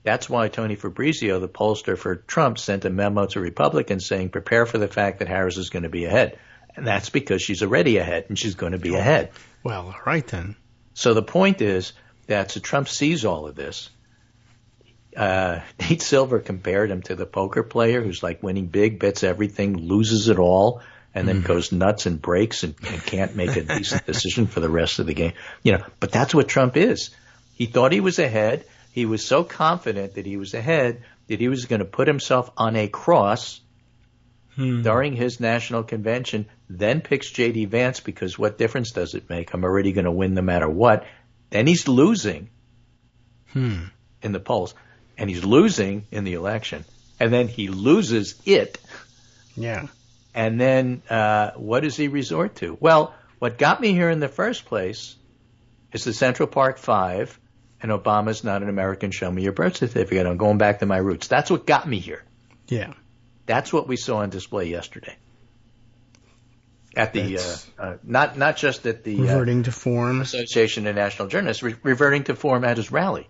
That's why Tony Fabrizio, the pollster for Trump, sent a memo to Republicans saying, prepare for the fact that Harris is going to be ahead. And that's because she's already ahead and she's going to be ahead. Well, all right then. So the point is that so Trump sees all of this. Nate Silver compared him to the poker player who's like winning big, bets everything, loses it all, and then goes nuts and breaks and can't make a decent decision for the rest of the game. But that's what Trump is. He thought he was ahead. He was so confident that he was ahead that he was going to put himself on a cross during his national convention, then picks J.D. Vance because what difference does it make? I'm already going to win no matter what. Then he's losing in the polls. And he's losing in the election. And then he loses it. Yeah. And then what does he resort to? Well, what got me here in the first place is the Central Park Five and Obama's not an American, show me your birth certificate. I'm going back to my roots. That's what got me here. Yeah. That's what we saw on display yesterday. At the not just at the reverting to form Association of National Journalists, reverting to form at his rally.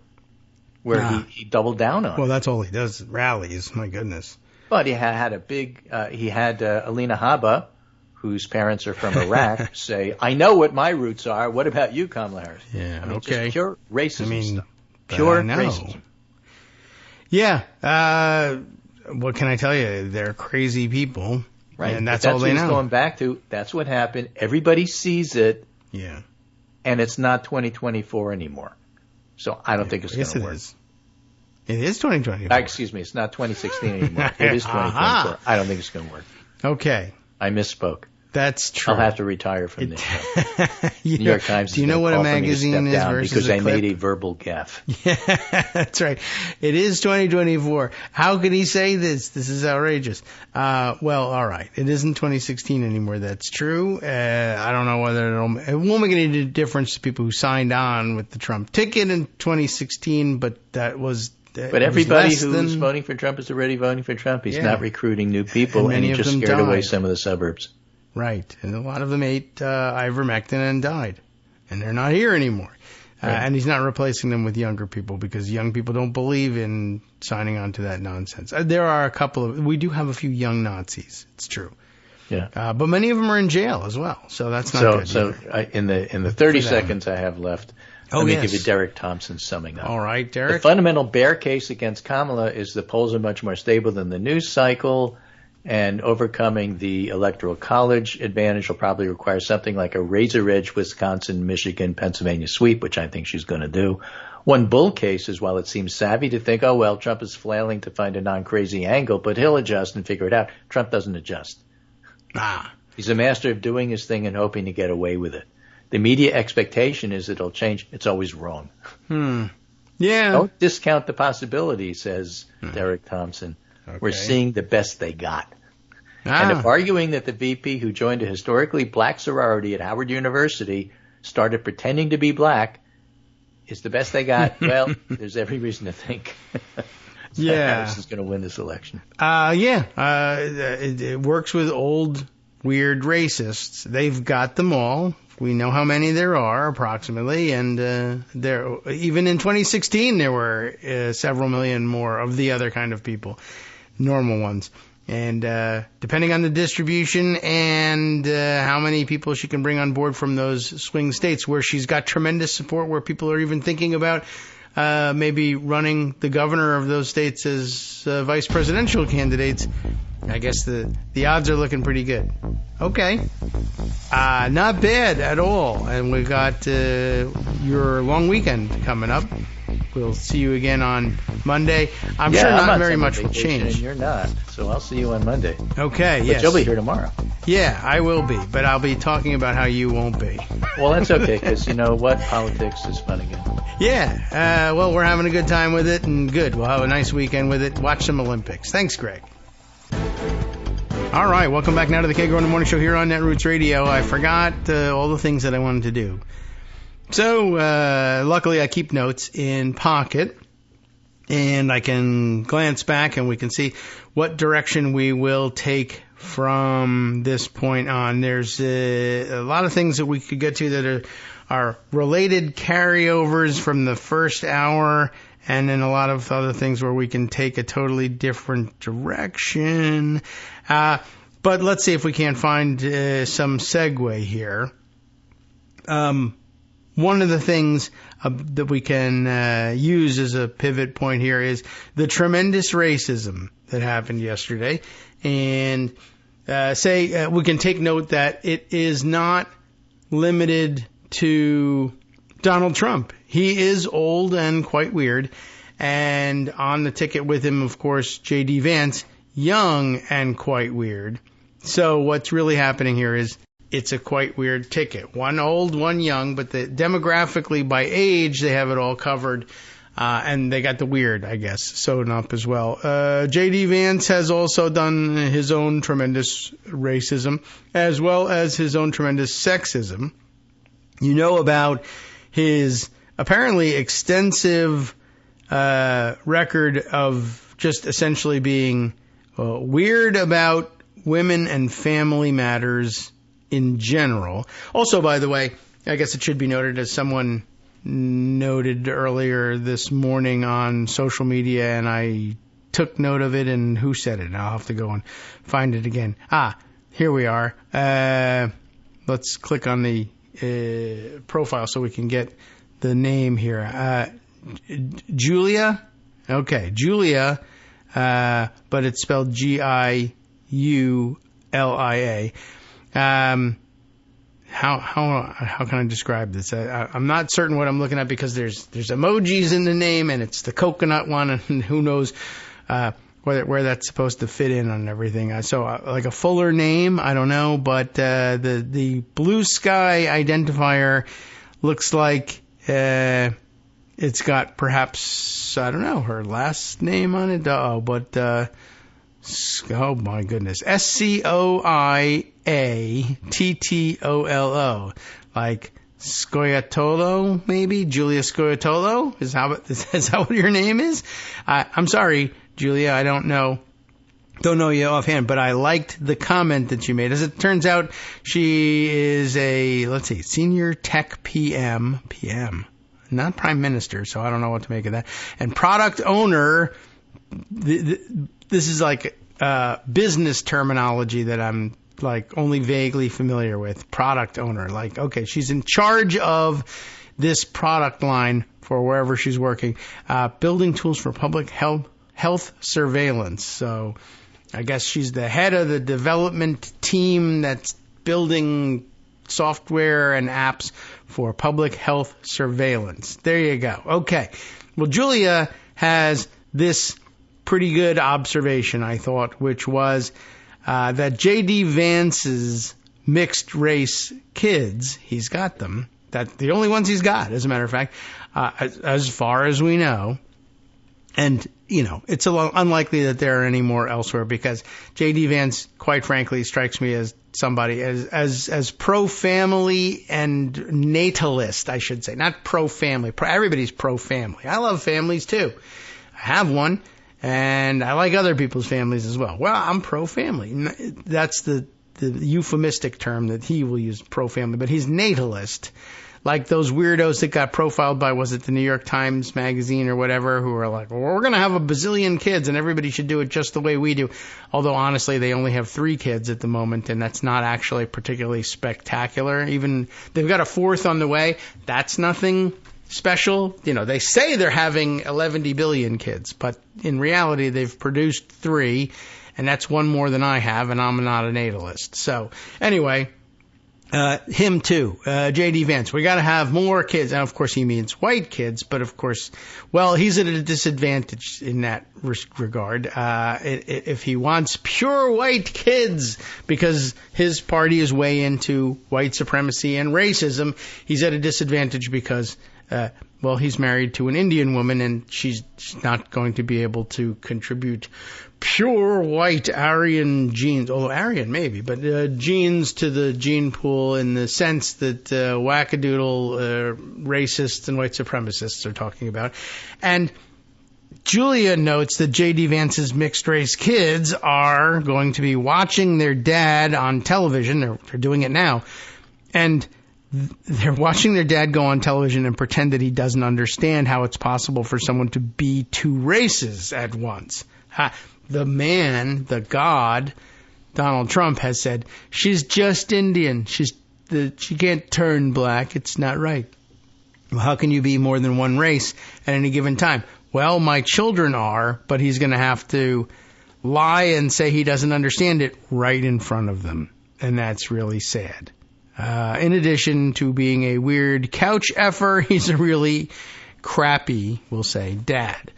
Where he doubled down on. Well, that's all he does, rallies, my goodness. But he had a big, Alina Habba, whose parents are from Iraq, say, I know what my roots are. What about you, Kamala Harris? Yeah, just pure racism stuff. Pure racism. Yeah. what can I tell you? They're crazy people. Right. And that's all they know. That's what he's going back to. That's what happened. Everybody sees it. Yeah. And it's not 2024 anymore. So I don't think it's going to work. It is 2024. Excuse me. It's not 2016 anymore. It is 2024. I don't think it's going to work. Okay. I misspoke. That's true. I'll have to retire from this show. New York Times. Do you know what a magazine is versus because a I clip? made a verbal gaffe. Yeah, that's right. It is 2024. How can he say this? This is outrageous. Well, all right. It isn't 2016 anymore. That's true. I don't know whether it won't make any difference to people who signed on with the Trump ticket in 2016, but that was. But everybody who's voting for Trump is already voting for Trump. He's not recruiting new people, and he just scared away some of the suburbs. Right. And a lot of them ate ivermectin and died. And they're not here anymore. Right. And he's not replacing them with younger people because young people don't believe in signing on to that nonsense. There are we do have a few young Nazis. It's true. Yeah. But many of them are in jail as well. So that's not good. So in the 30 seconds I have left, let me give you Derek Thompson's summing up. All right, Derek. The fundamental bear case against Kamala is the polls are much more stable than the news cycle. And overcoming the electoral college advantage will probably require something like a razor-edge Wisconsin, Michigan, Pennsylvania sweep, which I think she's going to do. One bull case is, while it seems savvy to think, oh, well, Trump is flailing to find a non-crazy angle, but he'll adjust and figure it out. Trump doesn't adjust. He's a master of doing his thing and hoping to get away with it. The media expectation is it'll change. It's always wrong. Yeah. Don't discount the possibility, says Derek Thompson. Okay. We're seeing the best they got. And if arguing that the VP who joined a historically black sorority at Howard University started pretending to be black is the best they got, well, there's every reason to think Harris is going to win this election. It works with old, weird racists. They've got them all. We know how many there are, approximately, and even in 2016 there were several million more of the other kind of people. Normal ones. And depending on the distribution and how many people she can bring on board from those swing states where she's got tremendous support, where people are even thinking about maybe running the governor of those states as vice presidential candidates, I guess the odds are looking pretty good. Okay. Not bad at all. And we've got your long weekend coming up. We'll see you again on Monday. I'm sure not very much will change. And you're not, so I'll see you on Monday. Okay, but yes. You'll be here tomorrow. Yeah, I will be, but I'll be talking about how you won't be. Well, that's okay, because you know what? Politics is fun again. Yeah, well, we're having a good time with it, and good. We'll have a nice weekend with it. Watch some Olympics. Thanks, Greg. All right, welcome back now to the Kagro in the Morning Show here on Netroots Radio. I forgot all the things that I wanted to do. So, luckily I keep notes in Pocket, and I can glance back and we can see what direction we will take from this point on. There's a lot of things that we could get to that are related carryovers from the first hour, and then a lot of other things where we can take a totally different direction. But let's see if we can't find some segue here. One of the things that we can use as a pivot point here is the tremendous racism that happened yesterday. And we can take note that it is not limited to Donald Trump. He is old and quite weird. And on the ticket with him, of course, J.D. Vance, young and quite weird. So what's really happening here is it's a quite weird ticket. One old, one young, but demographically by age, they have it all covered. And they got the weird, I guess, sewn up as well. J.D. Vance has also done his own tremendous racism, as well as his own tremendous sexism. You know about his apparently extensive record of just essentially being weird about women and family matters in general. Also, by the way, I guess it should be noted, as someone noted earlier this morning on social media, and I took note of it, and who said it? I'll have to go and find it again. Here we are. Let's click on the profile so we can get the name here. Julia? Okay, Julia but it's spelled Giulia. How can I describe this? I'm not certain what I'm looking at because there's emojis in the name and it's the coconut one and who knows where that's supposed to fit in on everything. So like a fuller name, I don't know, but the blue sky identifier looks like it's got perhaps, I don't know, her last name on it. Oh my goodness. Scoiattolo. Like Scoiattolo, maybe? Julia Scoiattolo? Is that what your name is? I'm sorry, Julia, I don't know you offhand, but I liked the comment that you made. As it turns out, she is a, senior tech PM, not prime minister, so I don't know what to make of that. And product owner, this is like business terminology that I'm like only vaguely familiar with. Product owner, like, okay, she's in charge of this product line for wherever she's working, building tools for public health surveillance. So I guess she's the head of the development team that's building software and apps for public health surveillance. There you go. Okay. Well, Julia has this pretty good observation, I thought, which was that J.D. Vance's mixed race kids, he's got them, that the only ones he's got, as a matter of fact, as far as we know. And, it's unlikely that there are any more elsewhere because J.D. Vance, quite frankly, strikes me as somebody as pro-family and natalist, I should say. Not pro-family. Everybody's pro-family. I love families, too. I have one. And I like other people's families as well. Well, I'm pro-family. That's the euphemistic term that he will use, pro-family. But he's natalist. Like those weirdos that got profiled by, was it the New York Times magazine or whatever, who are like, well, we're going to have a bazillion kids and everybody should do it just the way we do. Although, honestly, they only have 3 kids at the moment, and that's not actually particularly spectacular. Even they've got a 4th on the way. That's nothing special. They say they're having 11 billion kids, but in reality, they've produced 3, and that's 1 more than I have, and I'm not a natalist. So, anyway, him too, J.D. Vance. We got to have more kids. And of course, he means white kids, but of course, well, he's at a disadvantage in that regard. If he wants pure white kids, because his party is way into white supremacy and racism, he's at a disadvantage because he's married to an Indian woman, and she's not going to be able to contribute pure white Aryan genes, although Aryan maybe, but genes to the gene pool in the sense that wackadoodle racists and white supremacists are talking about. And Julia notes that J.D. Vance's mixed race kids are going to be watching their dad on television. They're doing it now. And they're watching their dad go on television and pretend that he doesn't understand how it's possible for someone to be 2 races at once. The man, the God, Donald Trump, has said, she's just Indian. She can't turn black. It's not right. Well, how can you be more than one race at any given time? Well, my children are, but he's going to have to lie and say he doesn't understand it right in front of them. And that's really sad. In addition to being a weird couch effer, he's a really crappy, we'll say, dad.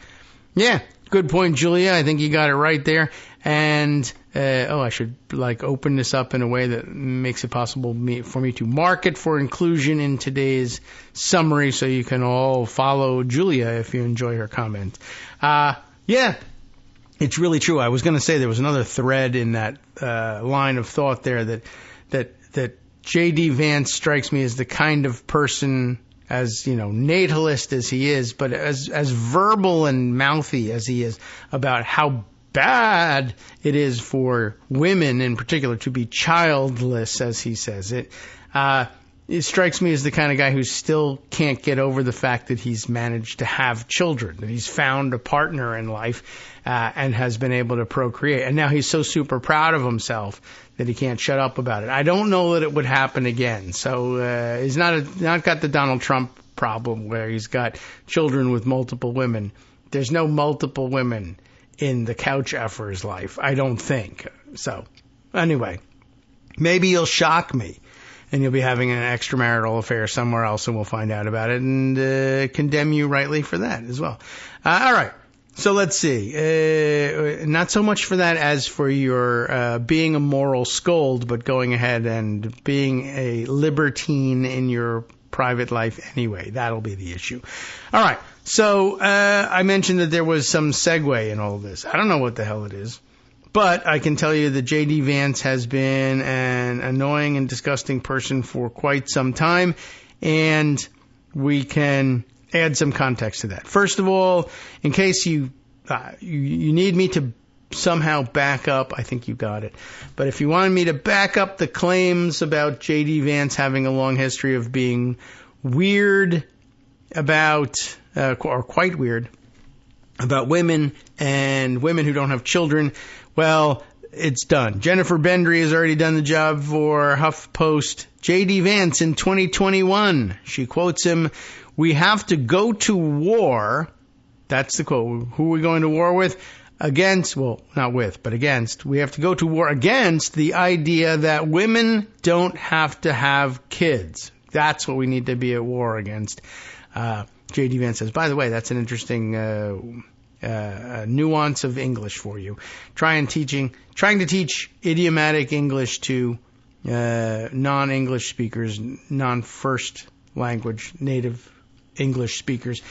Yeah, good point, Julia. I think you got it right there. And, I should open this up in a way that makes it possible for me to mark it for inclusion in today's summary so you can all follow Julia if you enjoy her comment. Yeah, it's really true. I was going to say there was another thread in that line of thought there that J.D. Vance strikes me as the kind of person, as, natalist as he is, but as verbal and mouthy as he is about how bad it is for women in particular to be childless, as he says it. It strikes me as the kind of guy who still can't get over the fact that he's managed to have children, that he's found a partner in life and has been able to procreate. And now he's so super proud of himself that he can't shut up about it. I don't know that it would happen again. So he's not got the Donald Trump problem where he's got children with multiple women. There's no multiple women in the couch effer's life. I don't think. So, anyway, maybe you'll shock me and you'll be having an extramarital affair somewhere else and we'll find out about it and condemn you rightly for that as well. All right. So let's see. Not so much for that as for your being a moral scold, but going ahead and being a libertine in your private life anyway. That'll be the issue. All right. So I mentioned that there was some segue in all of this. I don't know what the hell it is, but I can tell you that J.D. Vance has been an annoying and disgusting person for quite some time, and we can add some context to that. First of all, in case you need me to somehow back up, I think you got it. But if you wanted me to back up the claims about J.D. Vance having a long history of being weird about, or quite weird, about women and women who don't have children, well, it's done. Jennifer Bendry has already done the job for HuffPost. J.D. Vance in 2021, she quotes him, "We have to go to war." That's the quote. Who are we going to war with? Against, well, not with, but against. We have to go to war against the idea that women don't have to have kids. That's what we need to be at war against. J.D. Vance says, by the way, that's an interesting nuance of English for you. Trying to teach idiomatic English to non-English speakers, non-first language native English speakers.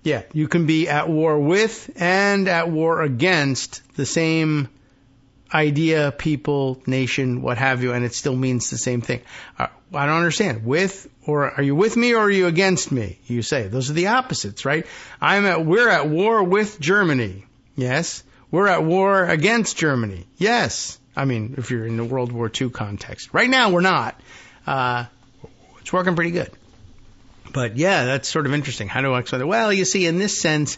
Yeah, you can be at war with and at war against the same idea, people, nation, what have you, and it still means the same thing. I don't understand. With, or are you with me or are you against me? You say. Those are the opposites, right? We're at war with Germany. Yes. We're at war against Germany. Yes. I mean, if you're in the World War II context. Right now, we're not. It's working pretty good. But yeah, that's sort of interesting. How do I explain it? Well, you see, in this sense,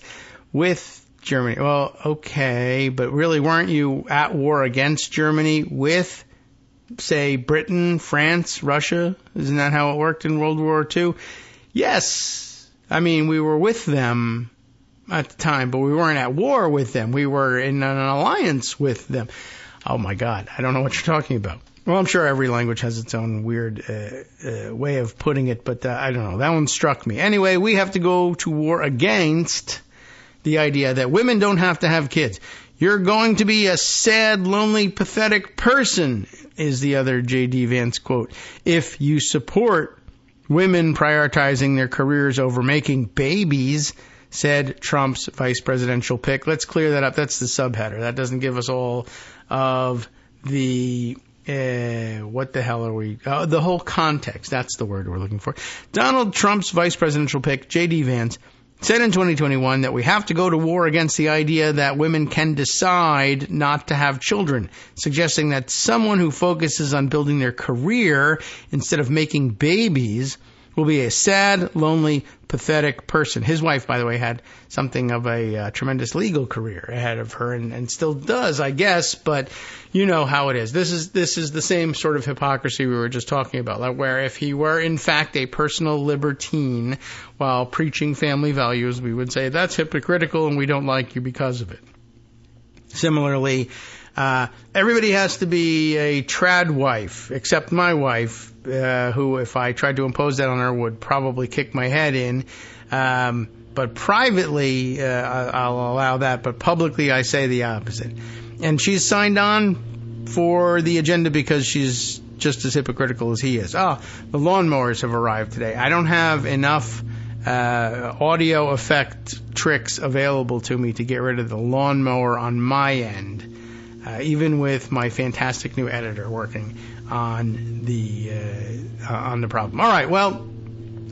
with Germany, well, okay, but really weren't you at war against Germany with, say, Britain, France, Russia? Isn't that how it worked in World War II? Yes. I mean, we were with them at the time, but we weren't at war with them. We were in an alliance with them. Oh, my God. I don't know what you're talking about. Well, I'm sure every language has its own weird way of putting it, but I don't know. That one struck me. Anyway, we have to go to war against the idea that women don't have to have kids. You're going to be a sad, lonely, pathetic person, is the other J.D. Vance quote, if you support women prioritizing their careers over making babies, said Trump's vice presidential pick. Let's clear that up. That's the subheader. That doesn't give us all of the... what the hell are we? The whole context. That's the word we're looking for. Donald Trump's vice presidential pick, J.D. Vance, said in 2021 that we have to go to war against the idea that women can decide not to have children, suggesting that someone who focuses on building their career instead of making babies will be a sad, lonely, pathetic person. His wife, by the way, had something of a tremendous legal career ahead of her and still does, I guess, but you know how it is. This is the same sort of hypocrisy we were just talking about, like where if he were in fact a personal libertine while preaching family values, we would say that's hypocritical and we don't like you because of it. Similarly, everybody has to be a tradwife, except my wife, who, if I tried to impose that on her, would probably kick my head in. But privately, I'll allow that, but publicly I say the opposite. And she's signed on for the agenda because she's just as hypocritical as he is. Oh, the lawnmowers have arrived today. I don't have enough audio effect tricks available to me to get rid of the lawnmower on my end. Even with my fantastic new editor working on the problem. All right, well,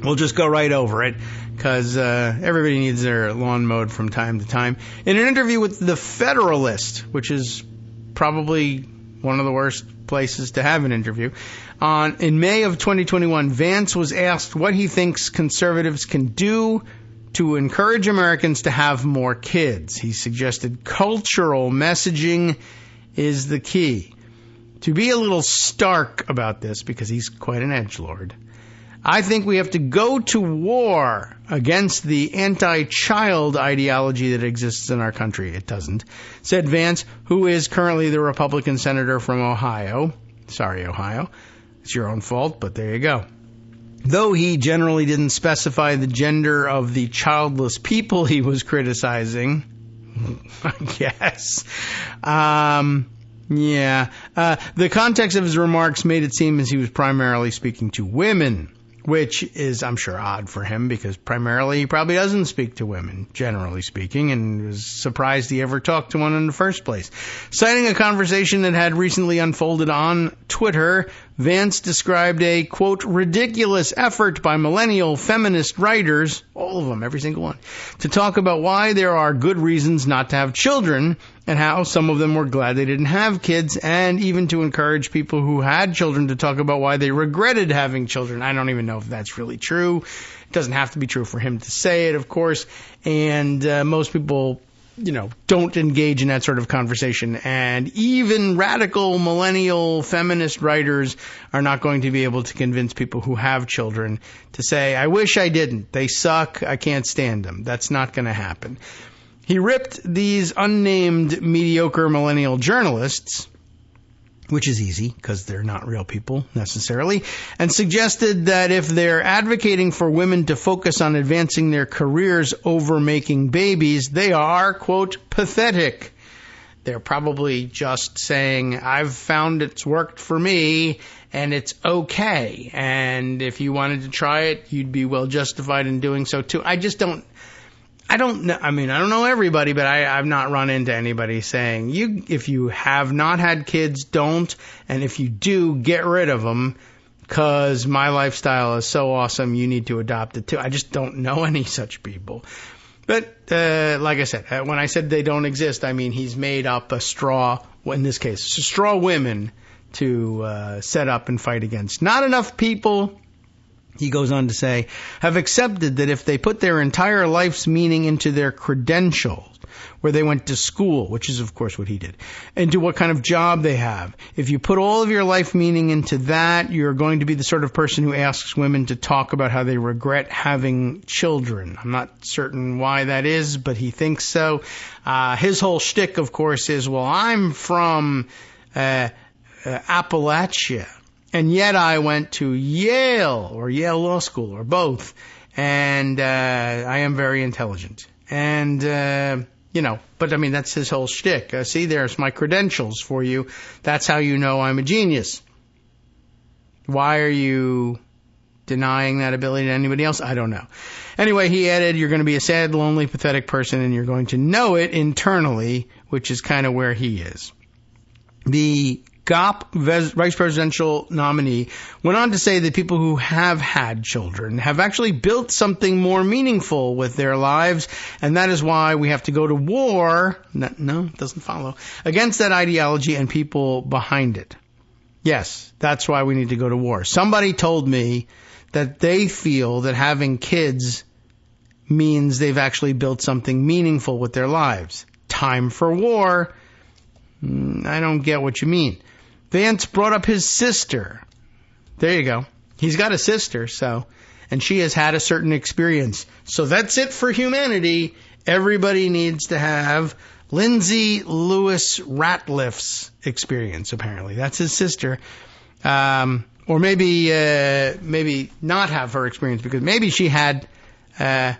we'll just go right over it because everybody needs their lawn mowed from time to time. In an interview with The Federalist, which is probably one of the worst places to have an interview, in May of 2021, Vance was asked what he thinks conservatives can do to encourage Americans to have more kids. He suggested cultural messaging is the key. To be a little stark about this, because he's quite an edgelord, I think we have to go to war against the anti-child ideology that exists in our country. It doesn't, said Vance, who is currently the Republican senator from Ohio. Sorry, Ohio. It's your own fault, but there you go. Though he generally didn't specify the gender of the childless people he was criticizing, I guess. The context of his remarks made it seem as he was primarily speaking to women, which is, I'm sure, odd for him because primarily he probably doesn't speak to women, generally speaking, and was surprised he ever talked to one in the first place. Citing a conversation that had recently unfolded on Twitter, Vance described a, quote, ridiculous effort by millennial feminist writers, all of them, every single one, to talk about why there are good reasons not to have children and how some of them were glad they didn't have kids, and even to encourage people who had children to talk about why they regretted having children. I don't even know if that's really true. It doesn't have to be true for him to say it, of course, and most people, don't engage in that sort of conversation. And even radical millennial feminist writers are not going to be able to convince people who have children to say, I wish I didn't. They suck. I can't stand them. That's not going to happen. He ripped these unnamed mediocre millennial journalists, which is easy because they're not real people necessarily, and suggested that if they're advocating for women to focus on advancing their careers over making babies, they are, quote, pathetic. They're probably just saying, I've found it's worked for me and it's okay. And if you wanted to try it, you'd be well justified in doing so too. I don't know. I mean, I don't know everybody, but I've not run into anybody saying, if you have not had kids, don't. And if you do, get rid of them because my lifestyle is so awesome, you need to adopt it too. I just don't know any such people. But like I said, when I said they don't exist, I mean he's made up a straw, in this case, straw women to set up and fight against. Not enough people, he goes on to say, have accepted that if they put their entire life's meaning into their credentials, where they went to school, which is, of course, what he did, into what kind of job they have, if you put all of your life meaning into that, you're going to be the sort of person who asks women to talk about how they regret having children. I'm not certain why that is, but he thinks so. His whole shtick, of course, is, well, I'm from Appalachia. And yet I went to Yale or Yale Law School or both. And I am very intelligent. And, but I mean, that's his whole shtick. See, there's my credentials for you. That's how you know I'm a genius. Why are you denying that ability to anybody else? I don't know. Anyway, he added, you're going to be a sad, lonely, pathetic person, and you're going to know it internally, which is kind of where he is. The GOP vice presidential nominee went on to say that people who have had children have actually built something more meaningful with their lives, and that is why we have to go to war, no, it doesn't follow, against that ideology and people behind it. Yes, that's why we need to go to war. Somebody told me that they feel that having kids means they've actually built something meaningful with their lives. Time for war. I don't get what you mean. Vance brought up his sister. There you go. He's got a sister, and she has had a certain experience. So that's it for humanity. Everybody needs to have Lindsay Lewis Ratliff's experience, apparently. That's his sister. Or maybe not have her experience because maybe she had, I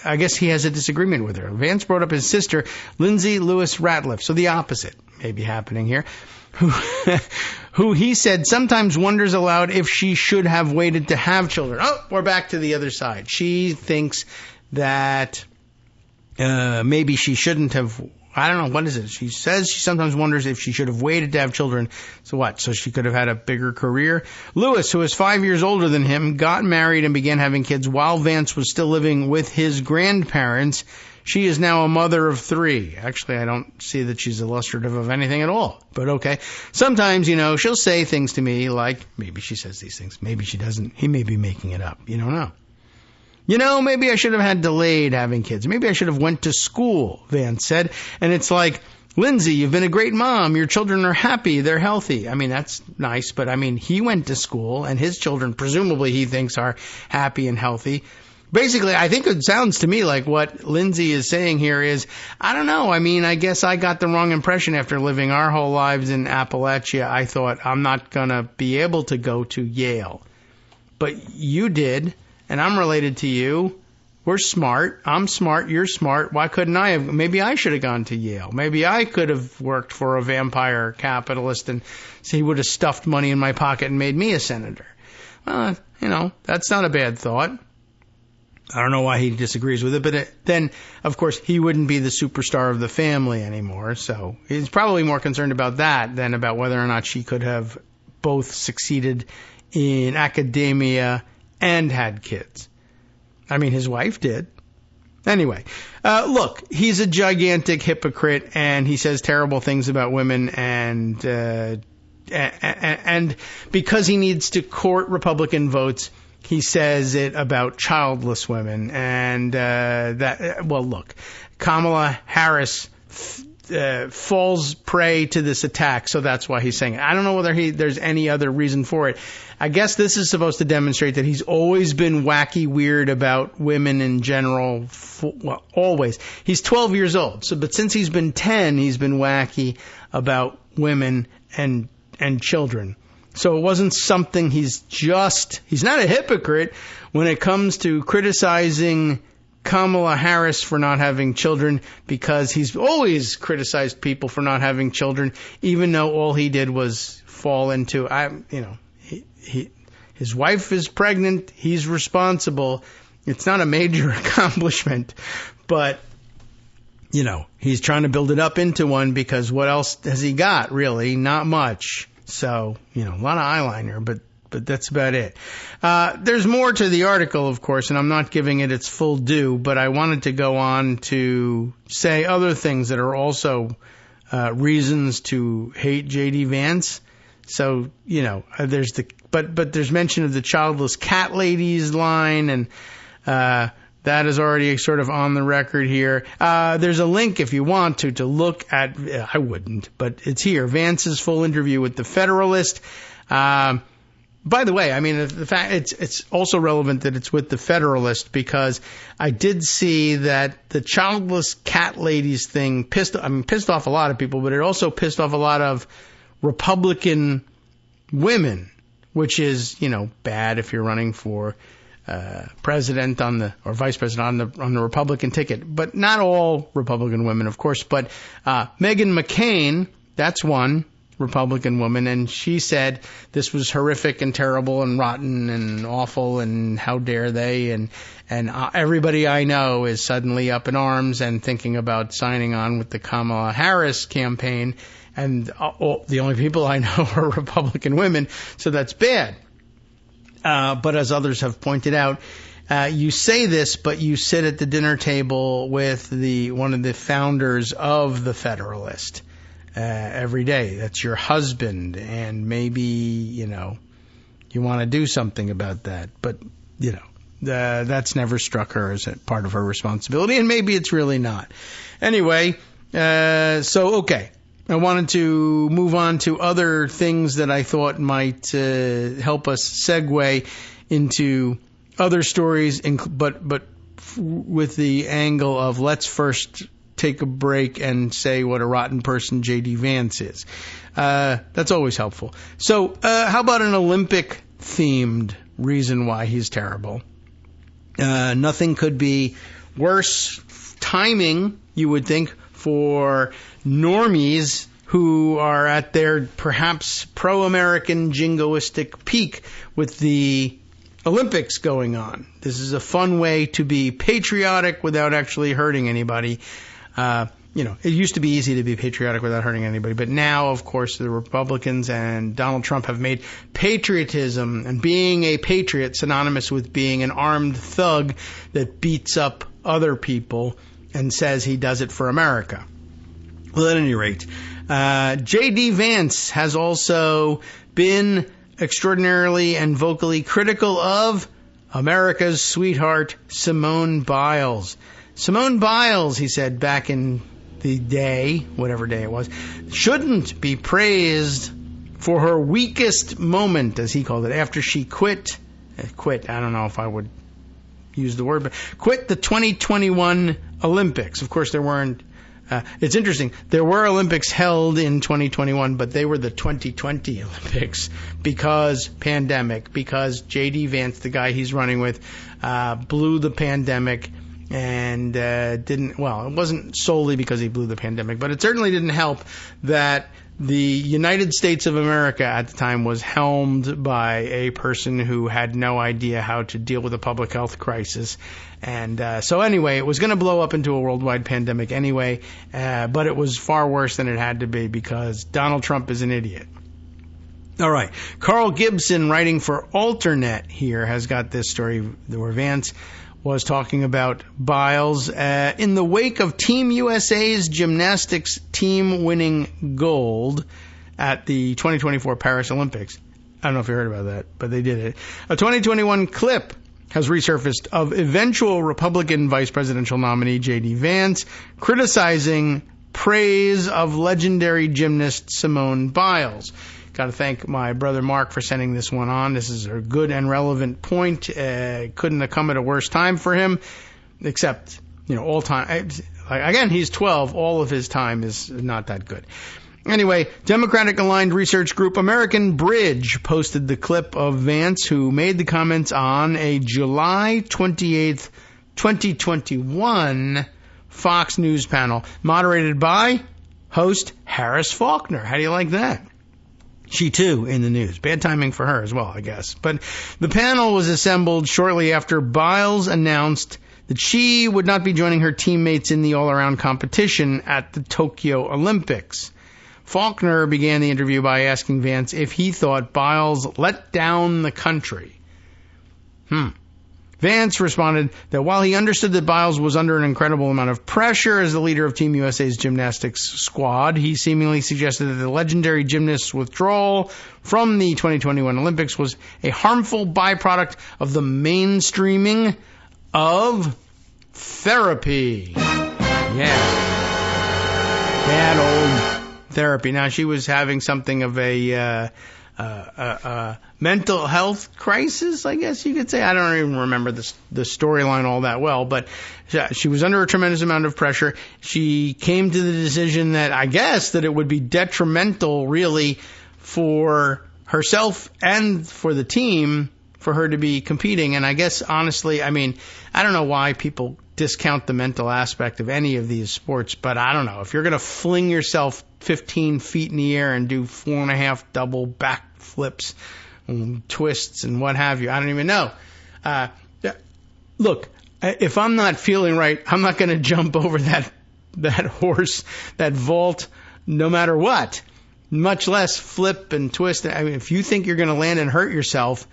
guess he has a disagreement with her. Vance brought up his sister, Lindsay Lewis Ratliff. So the opposite may be happening here. Who he said sometimes wonders aloud if she should have waited to have children. Oh, we're back to the other side. She thinks that maybe she shouldn't have. I don't know. What is it? She says she sometimes wonders if she should have waited to have children. So what? So she could have had a bigger career? Lewis, who is 5 years older than him, got married and began having kids while Vance was still living with his grandparents. She is now a mother of 3. Actually, I don't see that she's illustrative of anything at all. But okay. Sometimes, she'll say things to me like, maybe she says these things. Maybe she doesn't. He may be making it up. You don't know. Maybe I should have had delayed having kids. Maybe I should have went to school, Vance said. And it's like, Lindsay, you've been a great mom. Your children are happy. They're healthy. I mean, that's nice, but I mean, he went to school and his children, presumably he thinks, are happy and healthy. Basically, I think it sounds to me like what Lindsay is saying here is, I don't know. I mean, I guess I got the wrong impression after living our whole lives in Appalachia. I thought I'm not going to be able to go to Yale. But you did, and I'm related to you. We're smart. I'm smart. You're smart. Why couldn't I have? Maybe I should have gone to Yale. Maybe I could have worked for a vampire capitalist and he would have stuffed money in my pocket and made me a senator. Well, that's not a bad thought. I don't know why he disagrees with it, but then, of course, he wouldn't be the superstar of the family anymore. So he's probably more concerned about that than about whether or not she could have both succeeded in academia and had kids. I mean, his wife did. Anyway, look, he's a gigantic hypocrite, and he says terrible things about women, and because he needs to court Republican votes, he says it about childless women. And look, Kamala Harris falls prey to this attack, so that's why he's saying it. I don't know whether there's any other reason for it. I guess this is supposed to demonstrate that he's always been wacky weird about women in general. Always. He's 12 years old, but since he's been 10, he's been wacky about women and children. So it wasn't something he's not a hypocrite when it comes to criticizing Kamala Harris for not having children, because he's always criticized people for not having children, even though all he did was fall into, his wife is pregnant, he's responsible. It's not a major accomplishment, but, he's trying to build it up into one, because what else has he got, really? Not much. So, a lot of eyeliner, but that's about it. There's more to the article, of course, and I'm not giving it its full due, but I wanted to go on to say other things that are also reasons to hate J.D. Vance. So, there's there's mention of the childless cat ladies line, and that is already sort of on the record here. There's a link if you want to look at, I wouldn't, but it's here, Vance's full interview with the Federalist. By the way, I mean, the fact it's also relevant that it's with the Federalist, because I did see that the childless cat ladies thing pissed off a lot of people, but it also pissed off a lot of Republican women, which is, bad if you're running for president or vice president on the Republican ticket. But not all Republican women, of course. But Meghan McCain, that's one Republican woman, and she said this was horrific and terrible and rotten and awful, and how dare they, and everybody I know is suddenly up in arms and thinking about signing on with the Kamala Harris campaign, and the only people I know are Republican women, so that's bad. But as others have pointed out, you say this, but you sit at the dinner table with one of the founders of the Federalist every day. That's your husband, and maybe, you want to do something about that. But, that's never struck her as a part of her responsibility, and maybe it's really not. Anyway, okay. I wanted to move on to other things that I thought might help us segue into other stories, but with the angle of let's first take a break and say what a rotten person J.D. Vance is. That's always helpful. So how about an Olympic-themed reason why he's terrible? Nothing could be worse timing, you would think, for normies who are at their perhaps pro-American jingoistic peak with the Olympics going on. This is a fun way to be patriotic without actually hurting anybody. It used to be easy to be patriotic without hurting anybody, but now, of course, the Republicans and Donald Trump have made patriotism and being a patriot synonymous with being an armed thug that beats up other people and says he does it for America. Well, at any rate, J.D. Vance has also been extraordinarily and vocally critical of America's sweetheart, Simone Biles. Simone Biles, he said back in the day, whatever day it was, shouldn't be praised for her weakest moment, as he called it, after she quit, I don't know if I would use the word, but quit the 2021 Olympics. Of course, there weren't, it's interesting, there were Olympics held in 2021, but they were the 2020 Olympics because pandemic, because J.D. Vance, the guy he's running with, blew the pandemic and it wasn't solely because he blew the pandemic, but it certainly didn't help that the United States of America at the time was helmed by a person who had no idea how to deal with a public health crisis. And so anyway, it was going to blow up into a worldwide pandemic anyway, but it was far worse than it had to be because Donald Trump is an idiot. All right. Carl Gibson, writing for Alternet here, has got this story where Vance was talking about Biles in the wake of Team USA's gymnastics team winning gold at the 2024 Paris Olympics. I don't know if you heard about that, but they did it. A 2021 clip has resurfaced of eventual Republican vice presidential nominee J.D. Vance criticizing praise of legendary gymnast Simone Biles. Got to thank my brother Mark for sending this one on. This is a good and relevant point. Couldn't have come at a worse time for him, except, all time. Again, he's 12. All of his time is not that good. Anyway, Democratic-aligned research group American Bridge posted the clip of Vance, who made the comments on a July 28th, 2021 Fox News panel moderated by host Harris Faulkner. How do you like that? She, too, in the news. Bad timing for her as well, I guess. But the panel was assembled shortly after Biles announced that she would not be joining her teammates in the all-around competition at the Tokyo Olympics. Faulkner began the interview by asking Vance if he thought Biles let down the country. Vance responded that while he understood that Biles was under an incredible amount of pressure as the leader of Team USA's gymnastics squad, he seemingly suggested that the legendary gymnast's withdrawal from the 2021 Olympics was a harmful byproduct of the mainstreaming of therapy. Yeah. Bad old therapy. Now, she was having something of a mental health crisis, I guess you could say. I don't even remember the storyline all that well, but she was under a tremendous amount of pressure. She came to the decision that I guess that it would be detrimental really for herself and for the team for her to be competing. And I guess honestly, I don't know why people discount the mental aspect of any of these sports, but I don't know. If you're going to fling yourself 15 feet in the air and do 4.5 double back flips and twists and what have you, I don't even know. Look, if I'm not feeling right, I'm not going to jump over that horse, that vault, no matter what, much less flip and twist. If you think you're going to land and hurt yourself,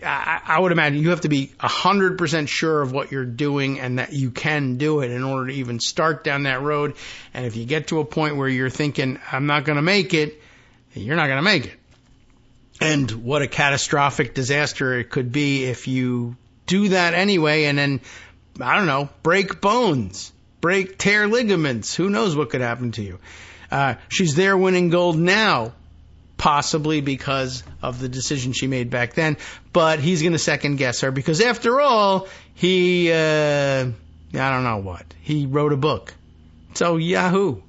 I would imagine you have to be 100% sure of what you're doing and that you can do it in order to even start down that road. And if you get to a point where you're thinking, I'm not going to make it, you're not going to make it. And what a catastrophic disaster it could be if you do that anyway and then, I don't know, break bones, tear ligaments. Who knows what could happen to you? She's there winning gold now, possibly because of the decision she made back then, but he's going to second guess her because after all, he, I don't know what, he wrote a book. So yahoo.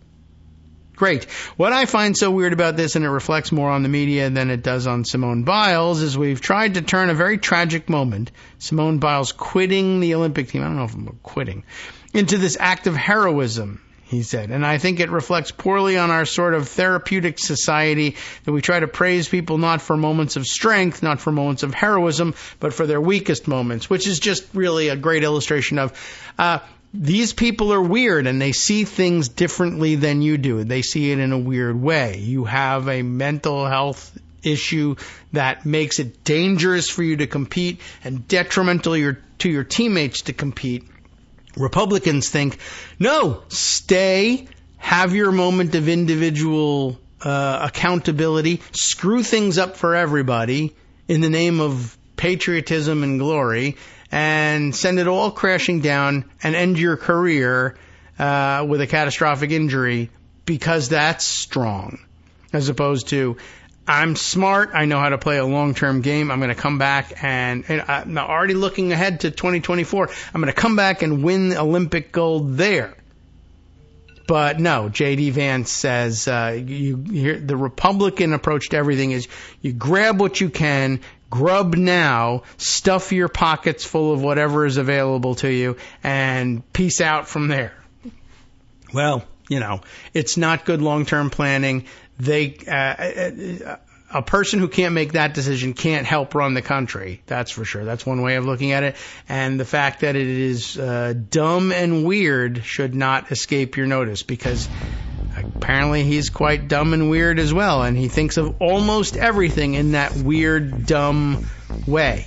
Great. What I find so weird about this, and it reflects more on the media than it does on Simone Biles, is we've tried to turn a very tragic moment, Simone Biles quitting the Olympic team, I don't know if I'm quitting, into this act of heroism, he said. And I think it reflects poorly on our sort of therapeutic society that we try to praise people not for moments of strength, not for moments of heroism, but for their weakest moments, which is just really a great illustration of these people are weird and they see things differently than you do. They see it in a weird way. You have a mental health issue that makes it dangerous for you to compete and detrimental to your teammates to compete. Republicans think, no, stay, have your moment of individual accountability, screw things up for everybody in the name of patriotism and glory, and send it all crashing down and end your career with a catastrophic injury because that's strong, as opposed to I'm smart, I know how to play a long-term game, I'm going to come back and I'm already looking ahead to 2024, I'm going to come back and win Olympic gold there. But no, J.D. Vance says the Republican approach to everything is you grab what you can, grub now, stuff your pockets full of whatever is available to you, and peace out from there. Well, it's not good long-term planning. A person who can't make that decision can't help run the country. That's for sure. That's one way of looking at it. And the fact that it is dumb and weird should not escape your notice, because apparently he's quite dumb and weird as well, and he thinks of almost everything in that weird, dumb way.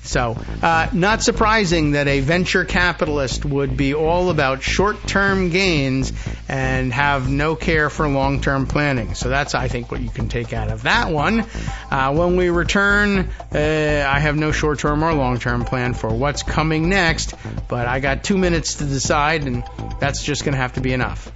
So, not surprising that a venture capitalist would be all about short-term gains and have no care for long-term planning. So that's, I think, what you can take out of that one. When we return, I have no short-term or long-term plan for what's coming next, but I got 2 minutes to decide, and that's just going to have to be enough.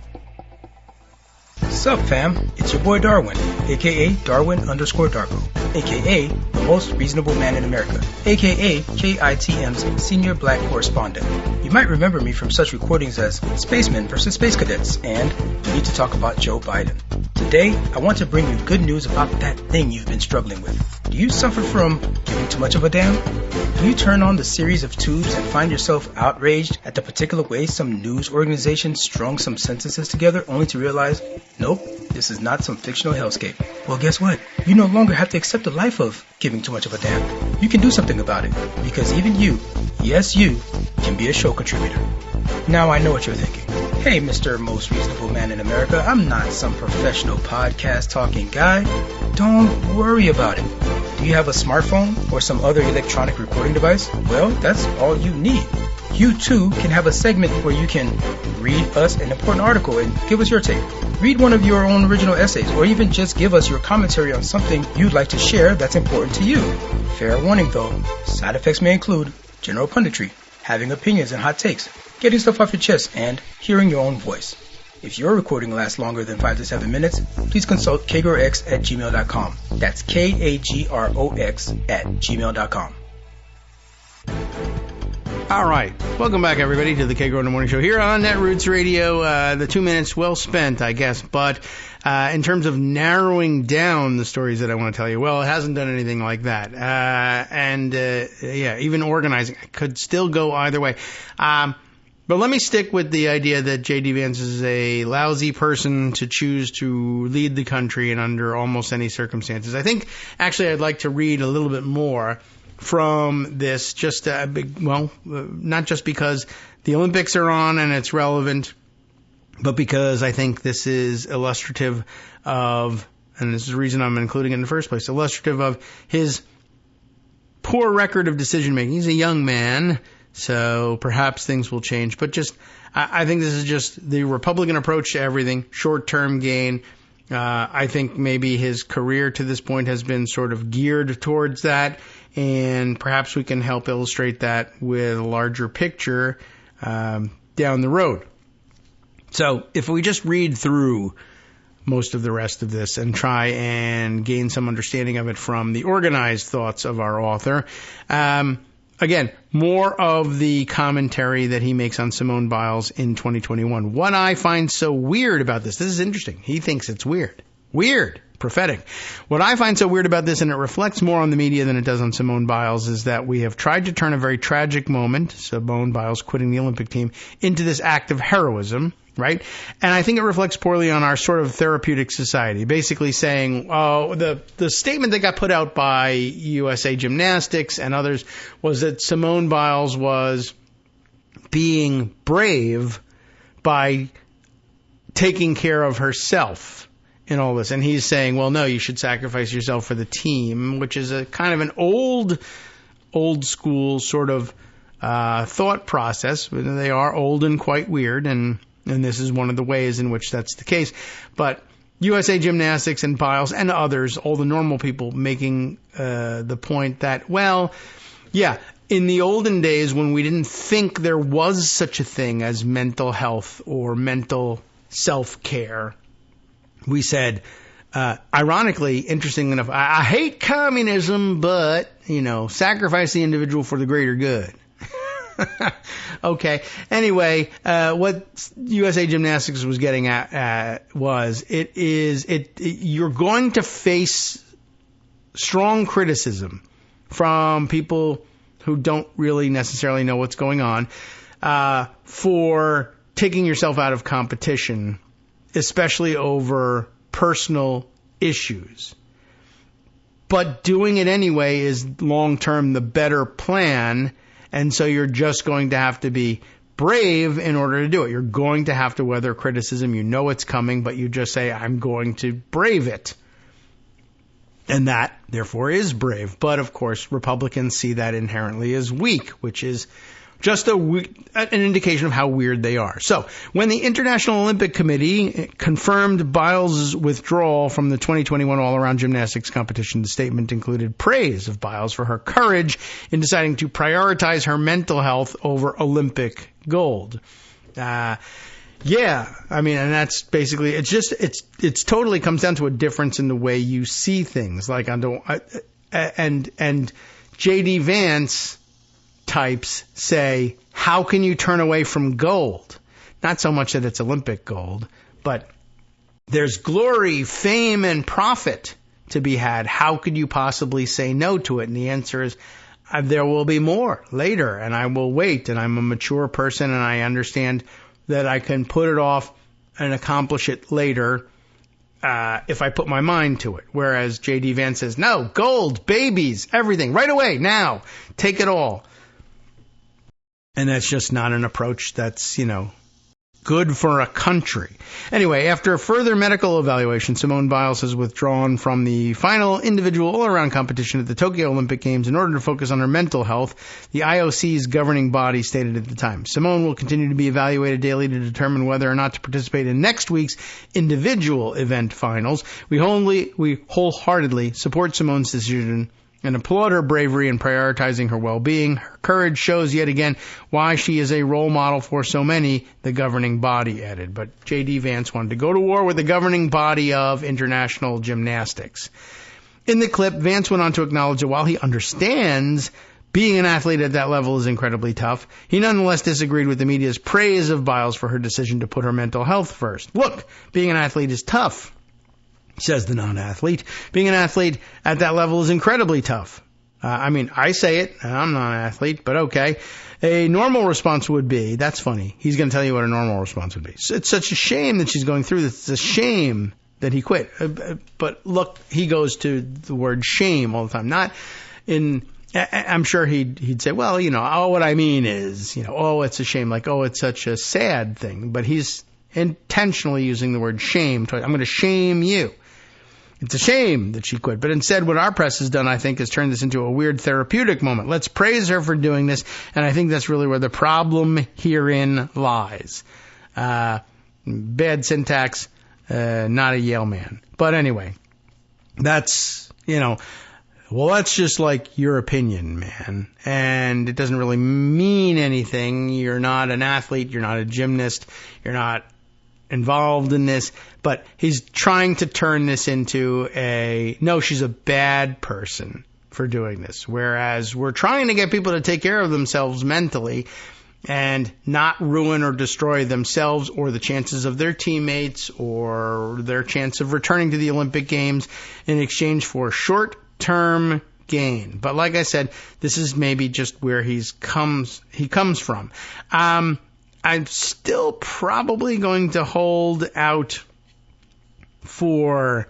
Sup fam, it's your boy Darwin, aka Darwin_Darko, aka the most reasonable man in America, aka KITM's senior black correspondent. You might remember me from such recordings as Spacemen vs. Space Cadets and We Need to Talk About Joe Biden. Today, I want to bring you good news about that thing you've been struggling with. Do you suffer from giving too much of a damn? Do you turn on the series of tubes and find yourself outraged at the particular way some news organization strung some sentences together only to realize, nope, this is not some fictional hellscape? Well, guess what? You no longer have to accept the life of giving too much of a damn. You can do something about it, because even you, yes you, can be a show contributor. Now I know what you're thinking. Hey, Mr. Most Reasonable Man in America, I'm not some professional podcast talking guy. Don't worry about it. Do you have a smartphone or some other electronic recording device? Well, that's all you need. You too can have a segment where you can read us an important article and give us your take. Read one of your own original essays, or even just give us your commentary on something you'd like to share that's important to you. Fair warning though, side effects may include general punditry, having opinions and hot takes, getting stuff off your chest, and hearing your own voice. If your recording lasts longer than 5 to 7 minutes, please consult kagrox@gmail.com. That's KAGROX@gmail.com. All right. Welcome back, everybody, to the Kagro in the Morning Show here on Netroots Radio. The 2 minutes well spent, I guess. But in terms of narrowing down the stories that I want to tell you, well, it hasn't done anything like that. Even organizing could still go either way. But let me stick with the idea that J.D. Vance is a lousy person to choose to lead the country in under almost any circumstances. I think, actually, I'd like to read a little bit more from this, not just because the Olympics are on and it's relevant, but because I think this is illustrative of, and this is the reason I'm including it in the first place, illustrative of his poor record of decision making. He's a young man, so perhaps things will change. But I think this is just the Republican approach to everything, short-term gain. I think maybe his career to this point has been sort of geared towards that, and perhaps we can help illustrate that with a larger picture down the road. So if we just read through most of the rest of this and try and gain some understanding of it from the organized thoughts of our author, again, more of the commentary that he makes on Simone Biles in 2021. What I find so weird about this is interesting. He thinks it's weird. Weird. Prophetic. What I find so weird about this, and it reflects more on the media than it does on Simone Biles, is that we have tried to turn a very tragic moment, Simone Biles quitting the Olympic team, into this act of heroism, right? And I think it reflects poorly on our sort of therapeutic society, basically saying, the statement that got put out by USA Gymnastics and others was that Simone Biles was being brave by taking care of herself in all this. And he's saying, well, no, you should sacrifice yourself for the team, which is a kind of an old school sort of thought process. They are old and quite weird, and this is one of the ways in which that's the case. But USA Gymnastics and Biles and others, all the normal people, making the point that, well, yeah, in the olden days when we didn't think there was such a thing as mental health or mental self-care, we said, ironically, interesting enough, I hate communism, but, sacrifice the individual for the greater good. Okay. Anyway, what USA Gymnastics was getting at was you're going to face strong criticism from people who don't really necessarily know what's going on, for taking yourself out of competition, especially over personal issues. But doing it anyway is long-term the better plan, and so you're just going to have to be brave in order to do it. You're going to have to weather criticism. You know it's coming, but you just say, I'm going to brave it. And that, therefore, is brave. But, of course, Republicans see that inherently as weak, which is just an indication of how weird they are. So, when the International Olympic Committee confirmed Biles' withdrawal from the 2021 all-around gymnastics competition, the statement included praise of Biles for her courage in deciding to prioritize her mental health over Olympic gold. Yeah, I mean, and that's basically, it's totally comes down to a difference in the way you see things. Like, and J.D. Vance types say, how can you turn away from gold? Not so much that it's Olympic gold, but there's glory, fame, and profit to be had. How could you possibly say no to it? And the answer is, there will be more later, and I will wait, and I'm a mature person, and I understand that I can put it off and accomplish it later if I put my mind to it. Whereas J.D. Vance says, no, gold, babies, everything, right away, now, take it all. And that's just not an approach that's, good for a country. Anyway, after further medical evaluation, Simone Biles has withdrawn from the final individual all-around competition at the Tokyo Olympic Games in order to focus on her mental health, the IOC's governing body stated at the time. Simone will continue to be evaluated daily to determine whether or not to participate in next week's individual event finals. We wholeheartedly support Simone's decision and applaud her bravery in prioritizing her well-being. Her courage shows yet again why she is a role model for so many, the governing body added. But J.D. Vance wanted to go to war with the governing body of international gymnastics. In the clip, Vance went on to acknowledge that while he understands being an athlete at that level is incredibly tough, he nonetheless disagreed with the media's praise of Biles for her decision to put her mental health first. Look, being an athlete is tough, says the non-athlete. Being an athlete at that level is incredibly tough. I say it, and I'm not an athlete, but okay. A normal response would be, that's funny. He's going to tell you what a normal response would be. It's such a shame that she's going through this. It's a shame that he quit. But look, he goes to the word shame all the time. I'm sure he'd say, well, what I mean is, it's a shame. Like, it's such a sad thing. But he's intentionally using the word shame. I'm going to shame you. It's a shame that she quit. But instead, what our press has done, I think, is turned this into a weird therapeutic moment. Let's praise her for doing this. And I think that's really where the problem herein lies. Bad syntax, not a Yale man. But anyway, that's, that's just like your opinion, man. And it doesn't really mean anything. You're not an athlete. You're not a gymnast. You're not involved in this, but he's trying to turn this into no, she's a bad person for doing this. Whereas we're trying to get people to take care of themselves mentally and not ruin or destroy themselves or the chances of their teammates or their chance of returning to the Olympic Games in exchange for short-term gain. But like I said, this is maybe just where he comes from. I'm still probably going to hold out for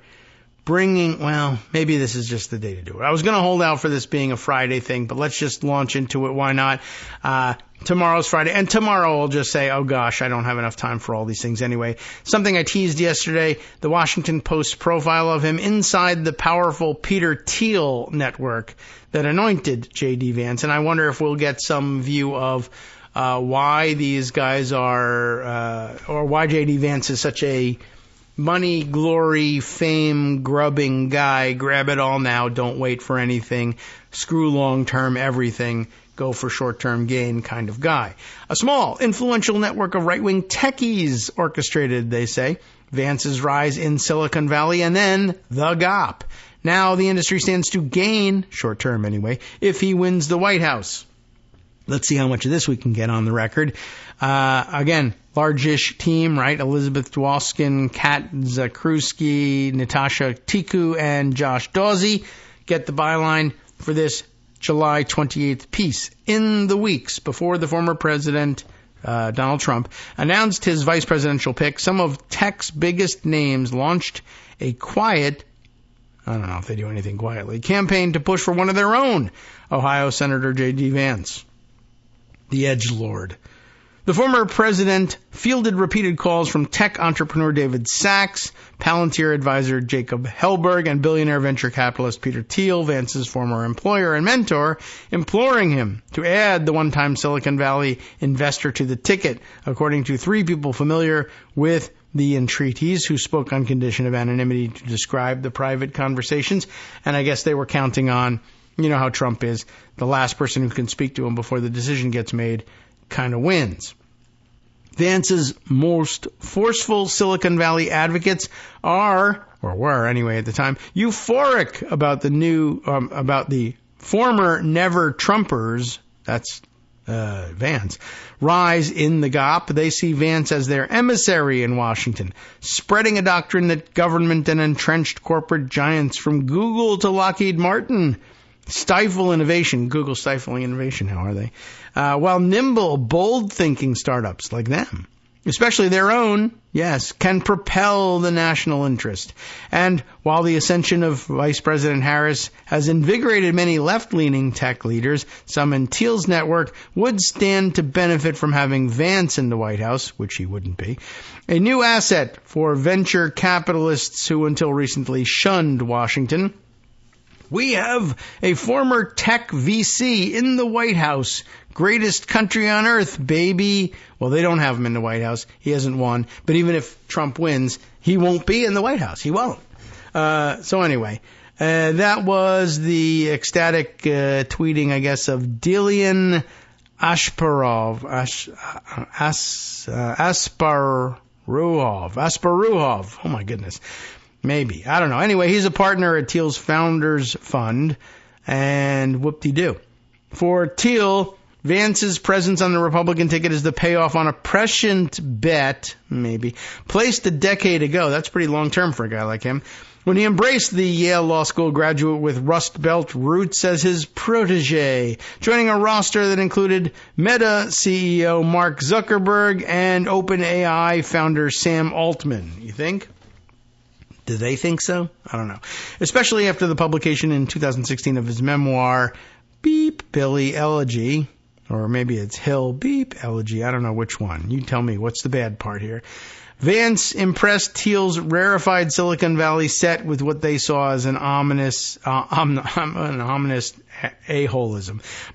maybe this is just the day to do it. I was going to hold out for this being a Friday thing, but let's just launch into it. Why not? Tomorrow's Friday, and tomorrow I'll just say, oh gosh, I don't have enough time for all these things anyway. Something I teased yesterday, the Washington Post profile of him inside the powerful Peter Thiel network that anointed J.D. Vance, and I wonder if we'll get some view of why these guys or why J.D. Vance is such a money, glory, fame, grubbing guy. Grab it all now. Don't wait for anything. Screw long-term everything go for short-term gain kind of guy. A small, influential network of right-wing techies orchestrated, they say, Vance's rise in Silicon Valley and then the GOP. Now the industry stands to gain, short-term anyway, if he wins the White House. Let's see how much of this we can get on the record. Again, large-ish team, right? Elizabeth Dworkin, Kat Zakrzewski, Natasha Tiku, and Josh Dawsey get the byline for this July 28th piece. In the weeks before the former president, Donald Trump, announced his vice presidential pick, some of tech's biggest names launched a quiet, I don't know if they do anything quietly, campaign to push for one of their own, Ohio Senator J.D. Vance, the edgelord. The former president fielded repeated calls from tech entrepreneur David Sachs, Palantir advisor Jacob Hellberg, and billionaire venture capitalist Peter Thiel, Vance's former employer and mentor, imploring him to add the one-time Silicon Valley investor to the ticket, according to three people familiar with the entreaties who spoke on condition of anonymity to describe the private conversations. And I guess they were counting on, you know how Trump is, the last person who can speak to him before the decision gets made kind of wins. Vance's most forceful Silicon Valley advocates are, or were anyway at the time, euphoric about the former never Trumpers, that's Vance, rise in the GOP. They see Vance as their emissary in Washington, spreading a doctrine that government and entrenched corporate giants from Google to Lockheed Martin stifle innovation. Google stifling innovation, how are they? While nimble, bold-thinking startups like them, especially their own, yes, can propel the national interest. And while the ascension of Vice President Harris has invigorated many left-leaning tech leaders, some in Thiel's network would stand to benefit from having Vance in the White House, which he wouldn't be, a new asset for venture capitalists who until recently shunned Washington. We have a former tech VC in the White House. Greatest country on earth, baby. Well, they don't have him in the White House. He hasn't won. But even if Trump wins, he won't be in the White House. He won't. So anyway, that was the ecstatic tweeting, I guess, of Dilian Asparuhov. Oh, my goodness. Maybe. I don't know. Anyway, he's a partner at Thiel's Founders Fund, and whoop-de-doo. For Thiel, Vance's presence on the Republican ticket is the payoff on a prescient bet, maybe, placed a decade ago. That's pretty long-term for a guy like him, when he embraced the Yale Law School graduate with Rust Belt roots as his protege, joining a roster that included Meta CEO Mark Zuckerberg and OpenAI founder Sam Altman. You think? Do they think so? I don't know. Especially after the publication in 2016 of his memoir, Beep Billy Elegy, or maybe it's Hill Beep Elegy. I don't know which one. You tell me. What's the bad part here? Vance impressed Thiel's rarefied Silicon Valley set with what they saw as an ominous a-holism,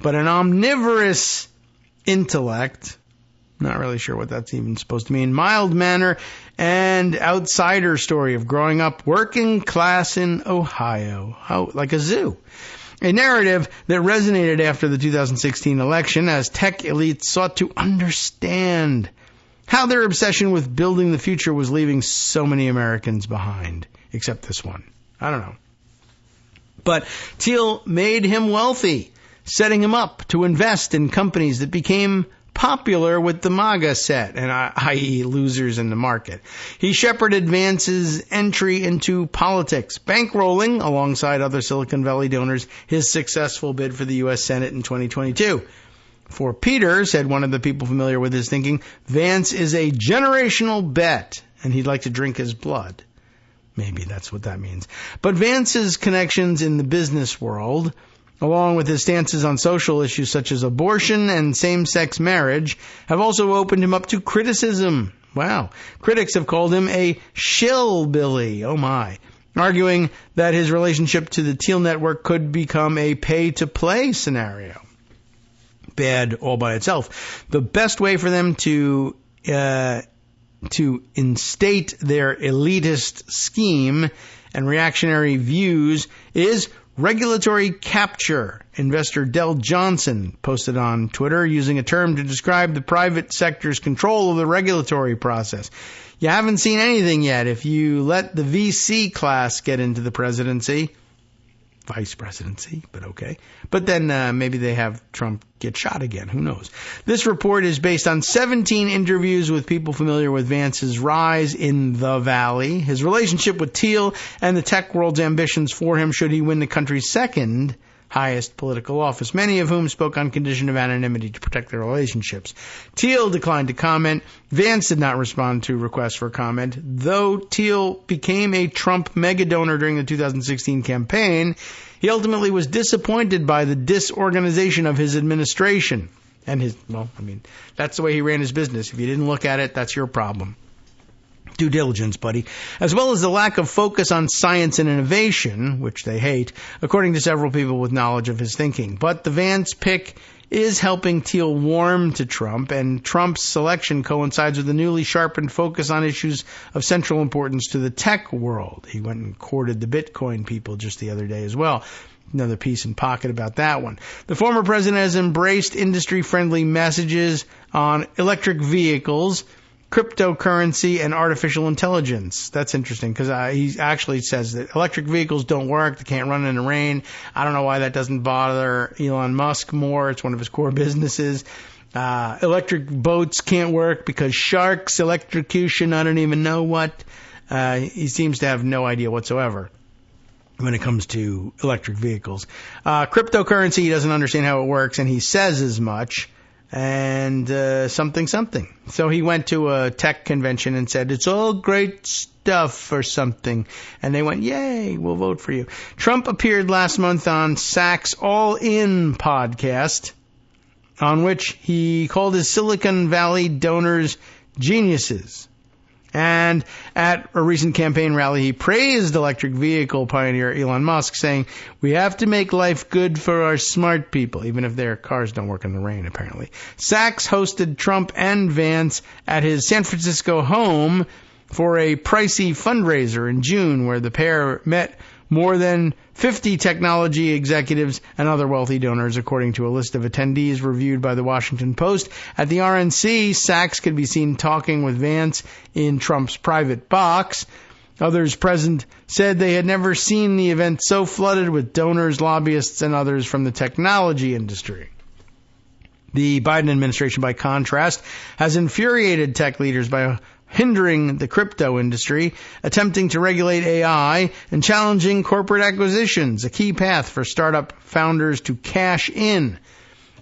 but an omnivorous intellect. Not really sure what that's even supposed to mean. Mild manner and outsider story of growing up working class in Ohio. How, like a zoo. A narrative that resonated after the 2016 election as tech elites sought to understand how their obsession with building the future was leaving so many Americans behind. Except this one. I don't know. But Thiel made him wealthy, setting him up to invest in companies that became popular with the MAGA set, and i.e. losers in the market. He shepherded Vance's entry into politics, bankrolling, alongside other Silicon Valley donors, his successful bid for the U.S. Senate in 2022. For Peter, said one of the people familiar with his thinking, Vance is a generational bet, and he'd like to drink his blood. Maybe that's what that means. But Vance's connections in the business world, along with his stances on social issues such as abortion and same-sex marriage, have also opened him up to criticism. Wow. Critics have called him a shillbilly. Oh my. Arguing that his relationship to the Thiel network could become a pay-to-play scenario. Bad all by itself. The best way for them to instate their elitist scheme and reactionary views is Regulatory capture. Investor Del Johnson posted on Twitter using a term to describe the private sector's control of the regulatory process. You haven't seen anything yet if you let the VC class get into the presidency. Vice presidency, but okay. But then maybe they have Trump get shot again. Who knows? This report is based on 17 interviews with people familiar with Vance's rise in the Valley, his relationship with Thiel, and the tech world's ambitions for him should he win the country's second highest political office, many of whom spoke on condition of anonymity to protect their relationships. Thiel declined to comment. Vance did not respond to requests for comment. Though Thiel became a Trump megadonor during the 2016 campaign, he ultimately was disappointed by the disorganization of his administration. And that's the way he ran his business. If you didn't look at it, that's your problem. Due diligence, buddy. As well as the lack of focus on science and innovation, which they hate, according to several people with knowledge of his thinking. But the Vance pick is helping Thiel warm to Trump, and Trump's selection coincides with the newly sharpened focus on issues of central importance to the tech world. He went and courted the Bitcoin people just the other day as well. Another piece in pocket about that one. The former president has embraced industry-friendly messages on electric vehicles, cryptocurrency, and artificial intelligence. That's interesting because he actually says that electric vehicles don't work. They can't run in the rain. I don't know why that doesn't bother Elon Musk more. It's one of his core businesses. Electric boats can't work because sharks, electrocution, I don't even know what. He seems to have no idea whatsoever when it comes to electric vehicles. Cryptocurrency, he doesn't understand how it works, and he says as much. And something. So he went to a tech convention and said, it's all great stuff or something. And they went, yay, we'll vote for you. Trump appeared last month on Sachs All In podcast, on which he called his Silicon Valley donors geniuses. And at a recent campaign rally, he praised electric vehicle pioneer Elon Musk, saying, we have to make life good for our smart people, even if their cars don't work in the rain, apparently. Sachs hosted Trump and Vance at his San Francisco home for a pricey fundraiser in June, where the pair met more than 50 technology executives and other wealthy donors, according to a list of attendees reviewed by the Washington Post. At the RNC, Sachs could be seen talking with Vance in Trump's private box. Others present said they had never seen the event so flooded with donors, lobbyists, and others from the technology industry. The Biden administration, by contrast, has infuriated tech leaders by hindering the crypto industry, attempting to regulate AI, and challenging corporate acquisitions, a key path for startup founders to cash in.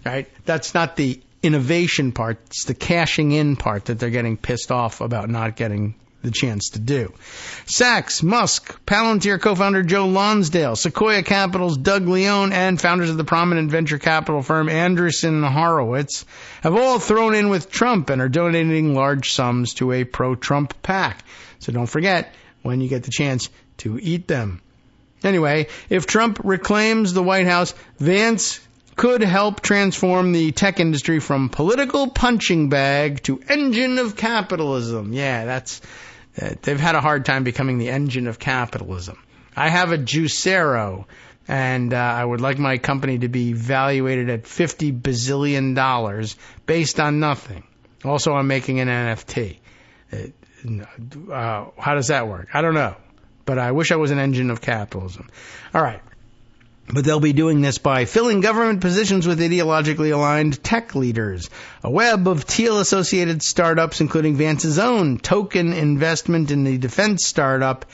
Right? That's not the innovation part, it's the cashing in part that they're getting pissed off about not getting the chance to do. Sachs, Musk, Palantir co-founder Joe Lonsdale, Sequoia Capital's Doug Leone, and founders of the prominent venture capital firm Andreessen Horowitz have all thrown in with Trump and are donating large sums to a pro-Trump PAC. So don't forget when you get the chance to eat them. Anyway, if Trump reclaims the White House, Vance could help transform the tech industry from political punching bag to engine of capitalism. Yeah, they've had a hard time becoming the engine of capitalism. I have a Juicero, and I would like my company to be valuated at $50 bazillion based on nothing. Also, I'm making an NFT. How does that work? I don't know, but I wish I was an engine of capitalism. All right. But they'll be doing this by filling government positions with ideologically aligned tech leaders. A web of Thiel-associated startups, including Vance's own token investment in the defense startup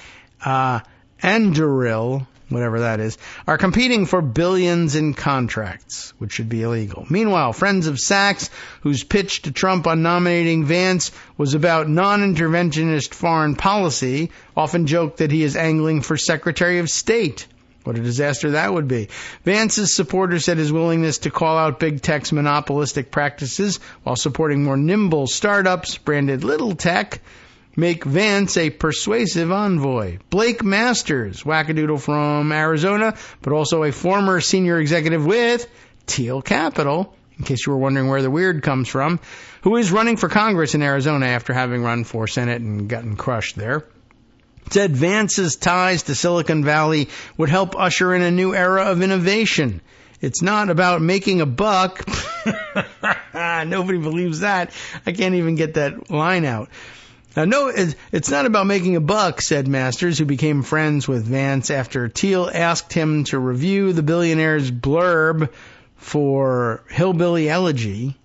Anduril, whatever that is, are competing for billions in contracts, which should be illegal. Meanwhile, friends of Sachs, whose pitch to Trump on nominating Vance was about non-interventionist foreign policy, often joke that he is angling for Secretary of State. What a disaster that would be. Vance's supporters said his willingness to call out big tech's monopolistic practices while supporting more nimble startups branded Little Tech make Vance a persuasive envoy. Blake Masters, wackadoodle from Arizona, but also a former senior executive with Thiel Capital, in case you were wondering where the weird comes from, who is running for Congress in Arizona after having run for Senate and gotten crushed there. said Vance's ties to Silicon Valley would help usher in a new era of innovation. It's not about making a buck. Nobody believes that. I can't even get that line out. No, it's not about making a buck, said Masters, who became friends with Vance after Thiel asked him to review the billionaire's blurb for Hillbilly Elegy.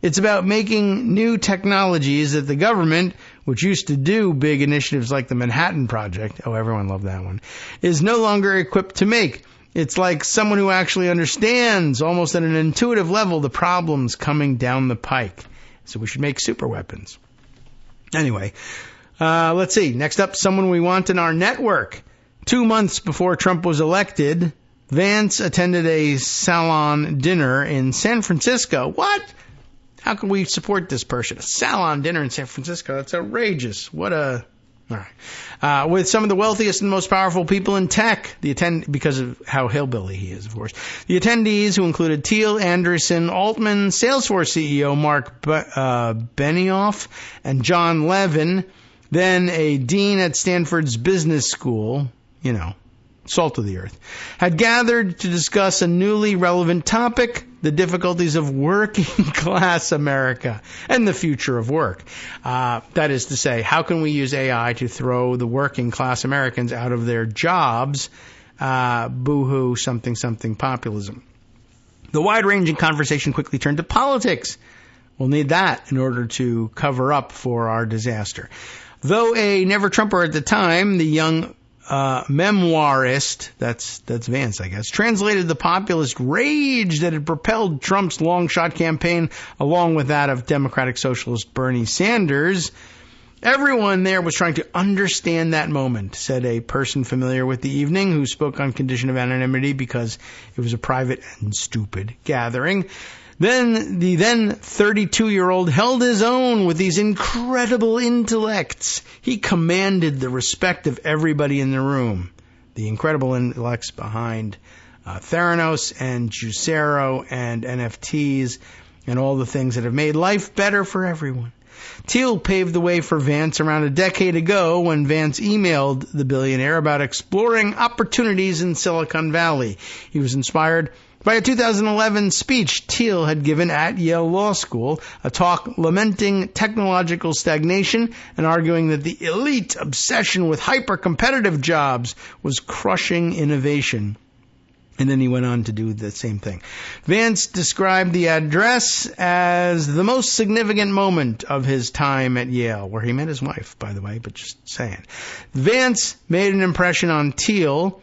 It's about making new technologies that the government, which used to do big initiatives like the Manhattan Project, oh, everyone loved that one, is no longer equipped to make. It's like someone who actually understands, almost at an intuitive level, the problems coming down the pike. So we should make super weapons. Anyway, let's see. Next up, someone we want in our network. 2 months before Trump was elected, Vance attended a salon dinner in San Francisco. What? How can we support this person? A salon dinner in San Francisco? That's outrageous. What a... All right. With some of the wealthiest and most powerful people in tech, because of how hillbilly he is, of course. The attendees, who included Thiel, Anderson, Altman, Salesforce CEO Mark Benioff, and John Levin, then a dean at Stanford's business school, salt of the earth, had gathered to discuss a newly relevant topic, the difficulties of working class America and the future of work. That is to say, how can we use AI to throw the working class Americans out of their jobs? Boo-hoo, something populism. The wide-ranging conversation quickly turned to politics. We'll need that in order to cover up for our disaster. Though a never-Trumper at the time, the young memoirist, that's Vance, I guess, translated the populist rage that had propelled Trump's long-shot campaign along with that of Democratic Socialist Bernie Sanders. Everyone there was trying to understand that moment, said a person familiar with the evening who spoke on condition of anonymity because it was a private and stupid gathering. Then the 32-year-old held his own with these incredible intellects. He commanded the respect of everybody in the room. The incredible intellects behind Theranos and Juicero and NFTs and all the things that have made life better for everyone. Thiel paved the way for Vance around a decade ago when Vance emailed the billionaire about exploring opportunities in Silicon Valley. He was inspired by a 2011 speech Thiel had given at Yale Law School, a talk lamenting technological stagnation and arguing that the elite obsession with hyper-competitive jobs was crushing innovation. And then he went on to do the same thing. Vance described the address as the most significant moment of his time at Yale, where he met his wife, by the way, but just saying. Vance made an impression on Thiel,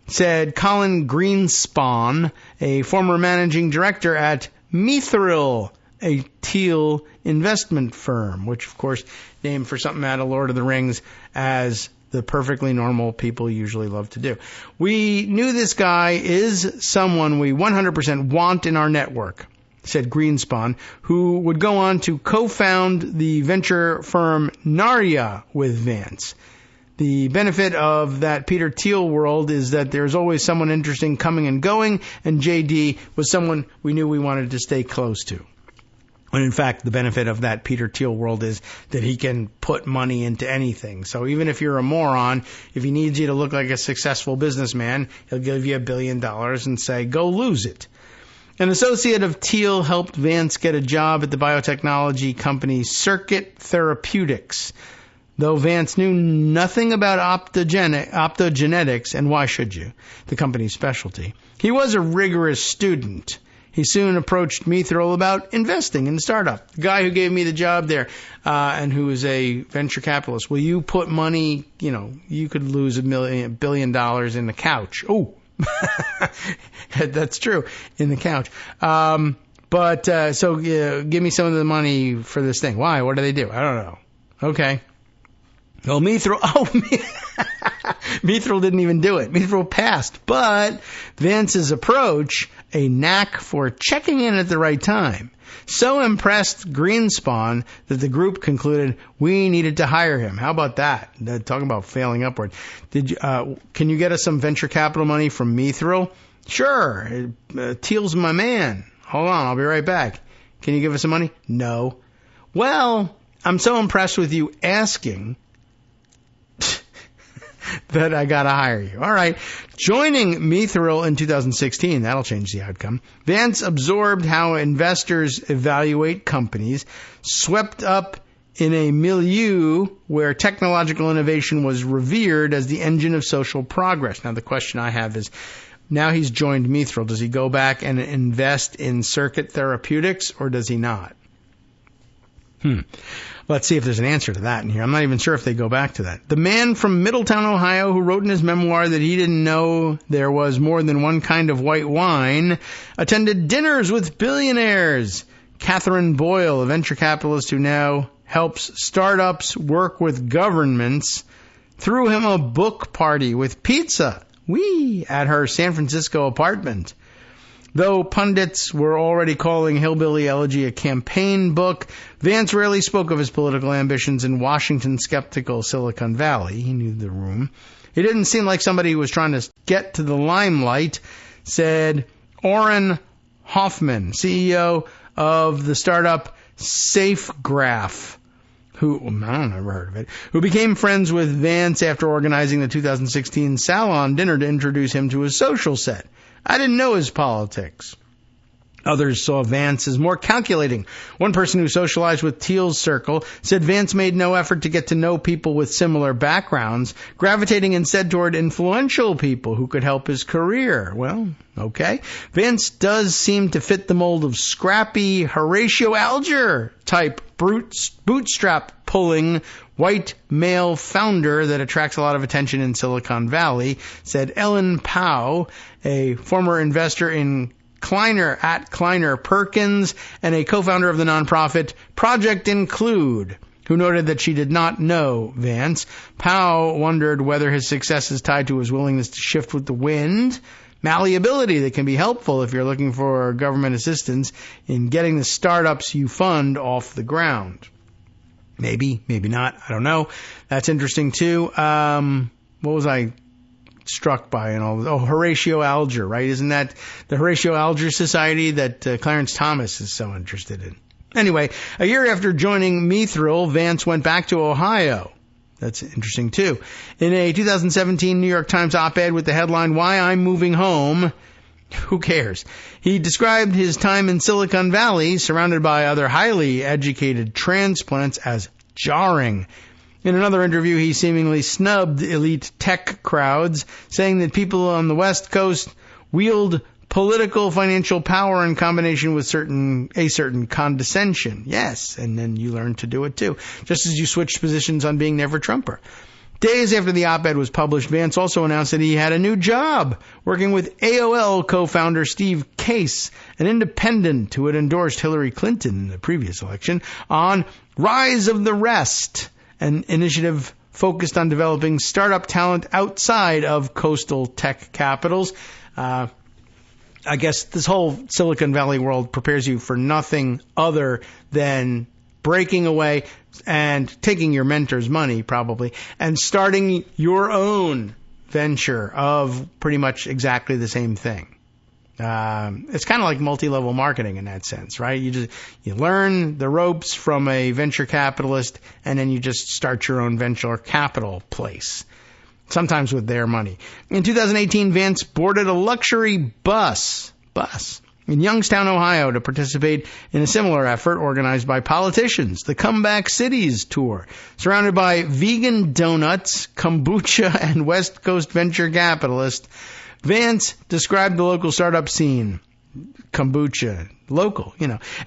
said Colin Greenspan, a former managing director at Mithril, a Thiel investment firm, which, of course, named for something out of Lord of the Rings, as the perfectly normal people usually love to do. We knew this guy is someone we 100% want in our network, said Greenspan, who would go on to co-found the venture firm Narya with Vance. The benefit of that Peter Thiel world is that there's always someone interesting coming and going, and JD was someone we knew we wanted to stay close to. When in fact, the benefit of that Peter Thiel world is that he can put money into anything. So even if you're a moron, if he needs you to look like a successful businessman, he'll give you $1 billion and say, go lose it. An associate of Thiel helped Vance get a job at the biotechnology company Circuit Therapeutics. Though Vance knew nothing about optogenetics, and why should you, the company's specialty, he was a rigorous student. He soon approached Mithril about investing in the startup. The guy who gave me the job there, and who is a venture capitalist, will you put money, you could lose $1 billion in the couch. Oh, that's true, in the couch. So give me some of the money for this thing. Why? What do they do? I don't know. Okay. Well, Mithril didn't even do it. Mithril passed. But Vance's approach, a knack for checking in at the right time, so impressed Greenspan that the group concluded we needed to hire him. How about that? Talking about failing upward. Can you get us some venture capital money from Mithril? Sure. Thiel's my man. Hold on, I'll be right back. Can you give us some money? No. Well, I'm so impressed with you asking. that I gotta hire you. All right. Joining Mithril in 2016, that'll change the outcome. Vance absorbed how investors evaluate companies, swept up in a milieu where technological innovation was revered as the engine of social progress. Now, the question I have is, now he's joined Mithril, does he go back and invest in circuit therapeutics, or does he not? Let's see if there's an answer to that in here. I'm not even sure if they go back to that. The man from Middletown, Ohio, who wrote in his memoir that he didn't know there was more than one kind of white wine, attended dinners with billionaires. Catherine Boyle, a venture capitalist who now helps startups work with governments, threw him a book party with pizza, at her San Francisco apartment. Though pundits were already calling Hillbilly Elegy a campaign book, Vance rarely spoke of his political ambitions in Washington's skeptical Silicon Valley. He knew the room. He didn't seem like somebody who was trying to get to the limelight, said Orrin Hoffman, CEO of the startup SafeGraph, who, I don't know, never heard of it, who became friends with Vance after organizing the 2016 Salon dinner to introduce him to his social set. I didn't know his politics. Others saw Vance as more calculating. One person who socialized with Thiel's circle said Vance made no effort to get to know people with similar backgrounds, gravitating instead toward influential people who could help his career. Well, okay. Vance does seem to fit the mold of scrappy Horatio Alger type bootstrap pulling white male founder that attracts a lot of attention in Silicon Valley, said Ellen Pao, a former investor in Kleiner Perkins and a co-founder of the nonprofit Project Include, who noted that she did not know Vance. Powell wondered whether his success is tied to his willingness to shift with the wind, malleability that can be helpful if you're looking for government assistance in getting the startups you fund off the ground. Maybe, maybe not. I don't know. That's interesting too. What was I struck by and all? Oh, Horatio Alger, right? Isn't that the Horatio Alger Society that Clarence Thomas is so interested in? Anyway, a year after joining Mithril, Vance went back to Ohio. That's interesting too. In a 2017 New York Times op-ed with the headline, "Why I'm Moving Home," who cares? He described his time in Silicon Valley, surrounded by other highly educated transplants, as jarring. In another interview, he seemingly snubbed elite tech crowds, saying that people on the West Coast wield political financial power in combination with a certain condescension. Yes, and then you learn to do it too, just as you switched positions on being never Trumper. Days after the op-ed was published, Vance also announced that he had a new job, working with AOL co-founder Steve Case, an independent who had endorsed Hillary Clinton in the previous election, on Rise of the Rest, an initiative focused on developing startup talent outside of coastal tech capitals. I guess this whole Silicon Valley world prepares you for nothing other than breaking away and taking your mentor's money, probably, and starting your own venture of pretty much exactly the same thing. It's kind of like multi-level marketing in that sense, right? You learn the ropes from a venture capitalist, and then you just start your own venture capital place, sometimes with their money. In 2018, Vance boarded a luxury bus in Youngstown, Ohio, to participate in a similar effort organized by politicians, the Comeback Cities Tour. Surrounded by vegan donuts, kombucha, and West Coast venture capitalists, Vance described the local startup scene, kombucha, local,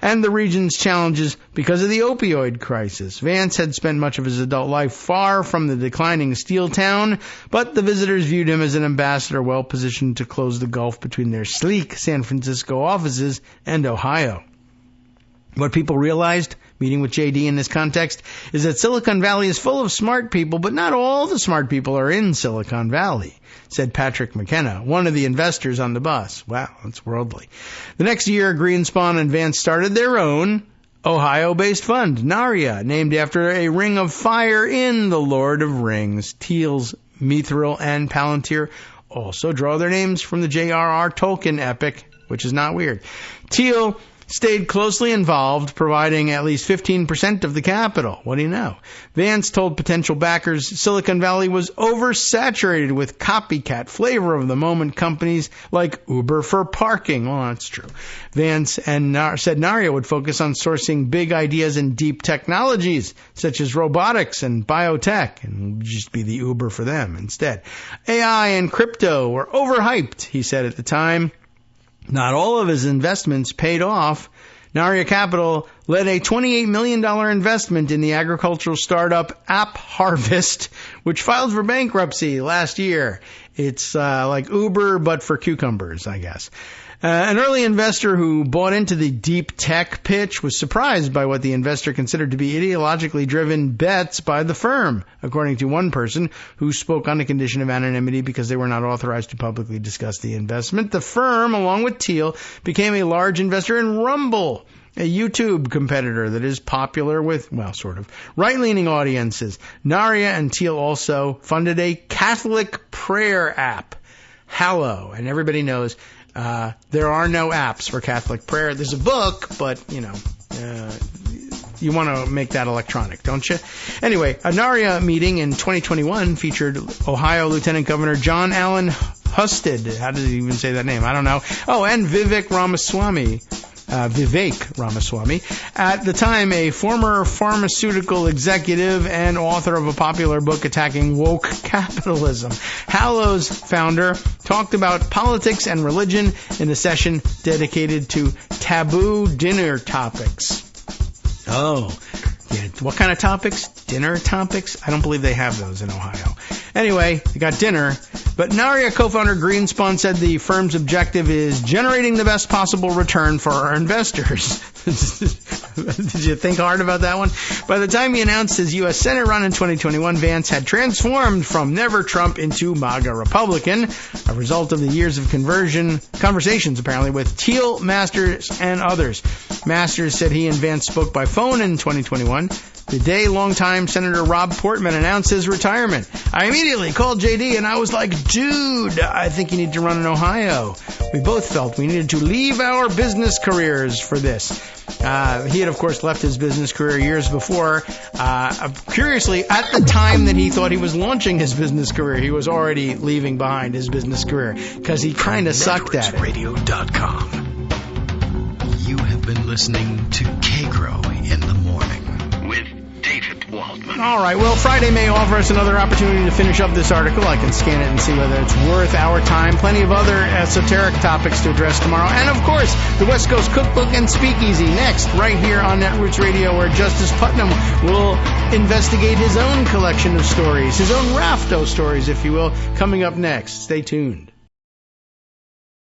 and the region's challenges because of the opioid crisis. Vance had spent much of his adult life far from the declining steel town, but the visitors viewed him as an ambassador well positioned to close the gulf between their sleek San Francisco offices and Ohio. What people realized, meeting with JD in this context, is that Silicon Valley is full of smart people, but not all the smart people are in Silicon Valley, said Patrick McKenna, one of the investors on the bus. Wow, that's worldly. The next year, Greenspan and Vance started their own Ohio-based fund, Narya, named after a ring of fire in The Lord of Rings. Thiel's Mithril and Palantir also draw their names from the J.R.R. Tolkien epic, which is not weird. Thiel stayed closely involved, providing at least 15% of the capital. What do you know? Vance told potential backers Silicon Valley was oversaturated with copycat flavor-of-the-moment companies like Uber for parking. Well, that's true. Vance said Naria would focus on sourcing big ideas in deep technologies, such as robotics and biotech, and would just be the Uber for them instead. AI and crypto were overhyped, he said at the time. Not all of his investments paid off. Naria Capital led a $28 million investment in the agricultural startup App Harvest, which filed for bankruptcy last year. It's like Uber, but for cucumbers, I guess. An early investor who bought into the deep tech pitch was surprised by what the investor considered to be ideologically driven bets by the firm, according to one person who spoke on the condition of anonymity because they were not authorized to publicly discuss the investment. The firm, along with Thiel, became a large investor in Rumble, a YouTube competitor that is popular with, well, sort of, right-leaning audiences. Naria and Thiel also funded a Catholic prayer app, Hallow, and everybody knows there are no apps for Catholic prayer. There's a book, but, you want to make that electronic, don't you? Anyway, a Naria meeting in 2021 featured Ohio Lieutenant Governor John Allen Husted. How did he even say that name? I don't know. Oh, and Vivek Ramaswamy. At the time a former pharmaceutical executive and author of a popular book attacking woke capitalism. Hallow's founder talked about politics and religion in a session dedicated to taboo dinner topics. Oh, yeah. What kind of topics? Dinner topics? I don't believe they have those in Ohio. Anyway, they got dinner. But Naria co-founder Greenspan said the firm's objective is generating the best possible return for our investors. Did you think hard about that one? By the time he announced his U.S. Senate run in 2021, Vance had transformed from Never Trump into MAGA Republican, a result of the years of conversations, apparently, with Thiel, Masters, and others. Masters said he and Vance spoke by phone in 2021. The day longtime Senator Rob Portman announced his retirement. I immediately called JD and I was like, dude, I think you need to run in Ohio. We both felt we needed to leave our business careers for this. He had, of course, left his business career years before. Curiously, at the time that he thought he was launching his business career, he was already leaving behind his business career because he kind of sucked at it. Radio.com. You have been listening to Kagro in the Morning with David Waldman. All right, well, Friday may offer us another opportunity to finish up this article. I can scan it and see whether it's worth our time. Plenty of other esoteric topics to address tomorrow. And, of course, the West Coast Cookbook and Speakeasy next, right here on Netroots Radio, where Justice Putnam will investigate his own collection of stories, his own rafto stories, if you will, coming up next. Stay tuned.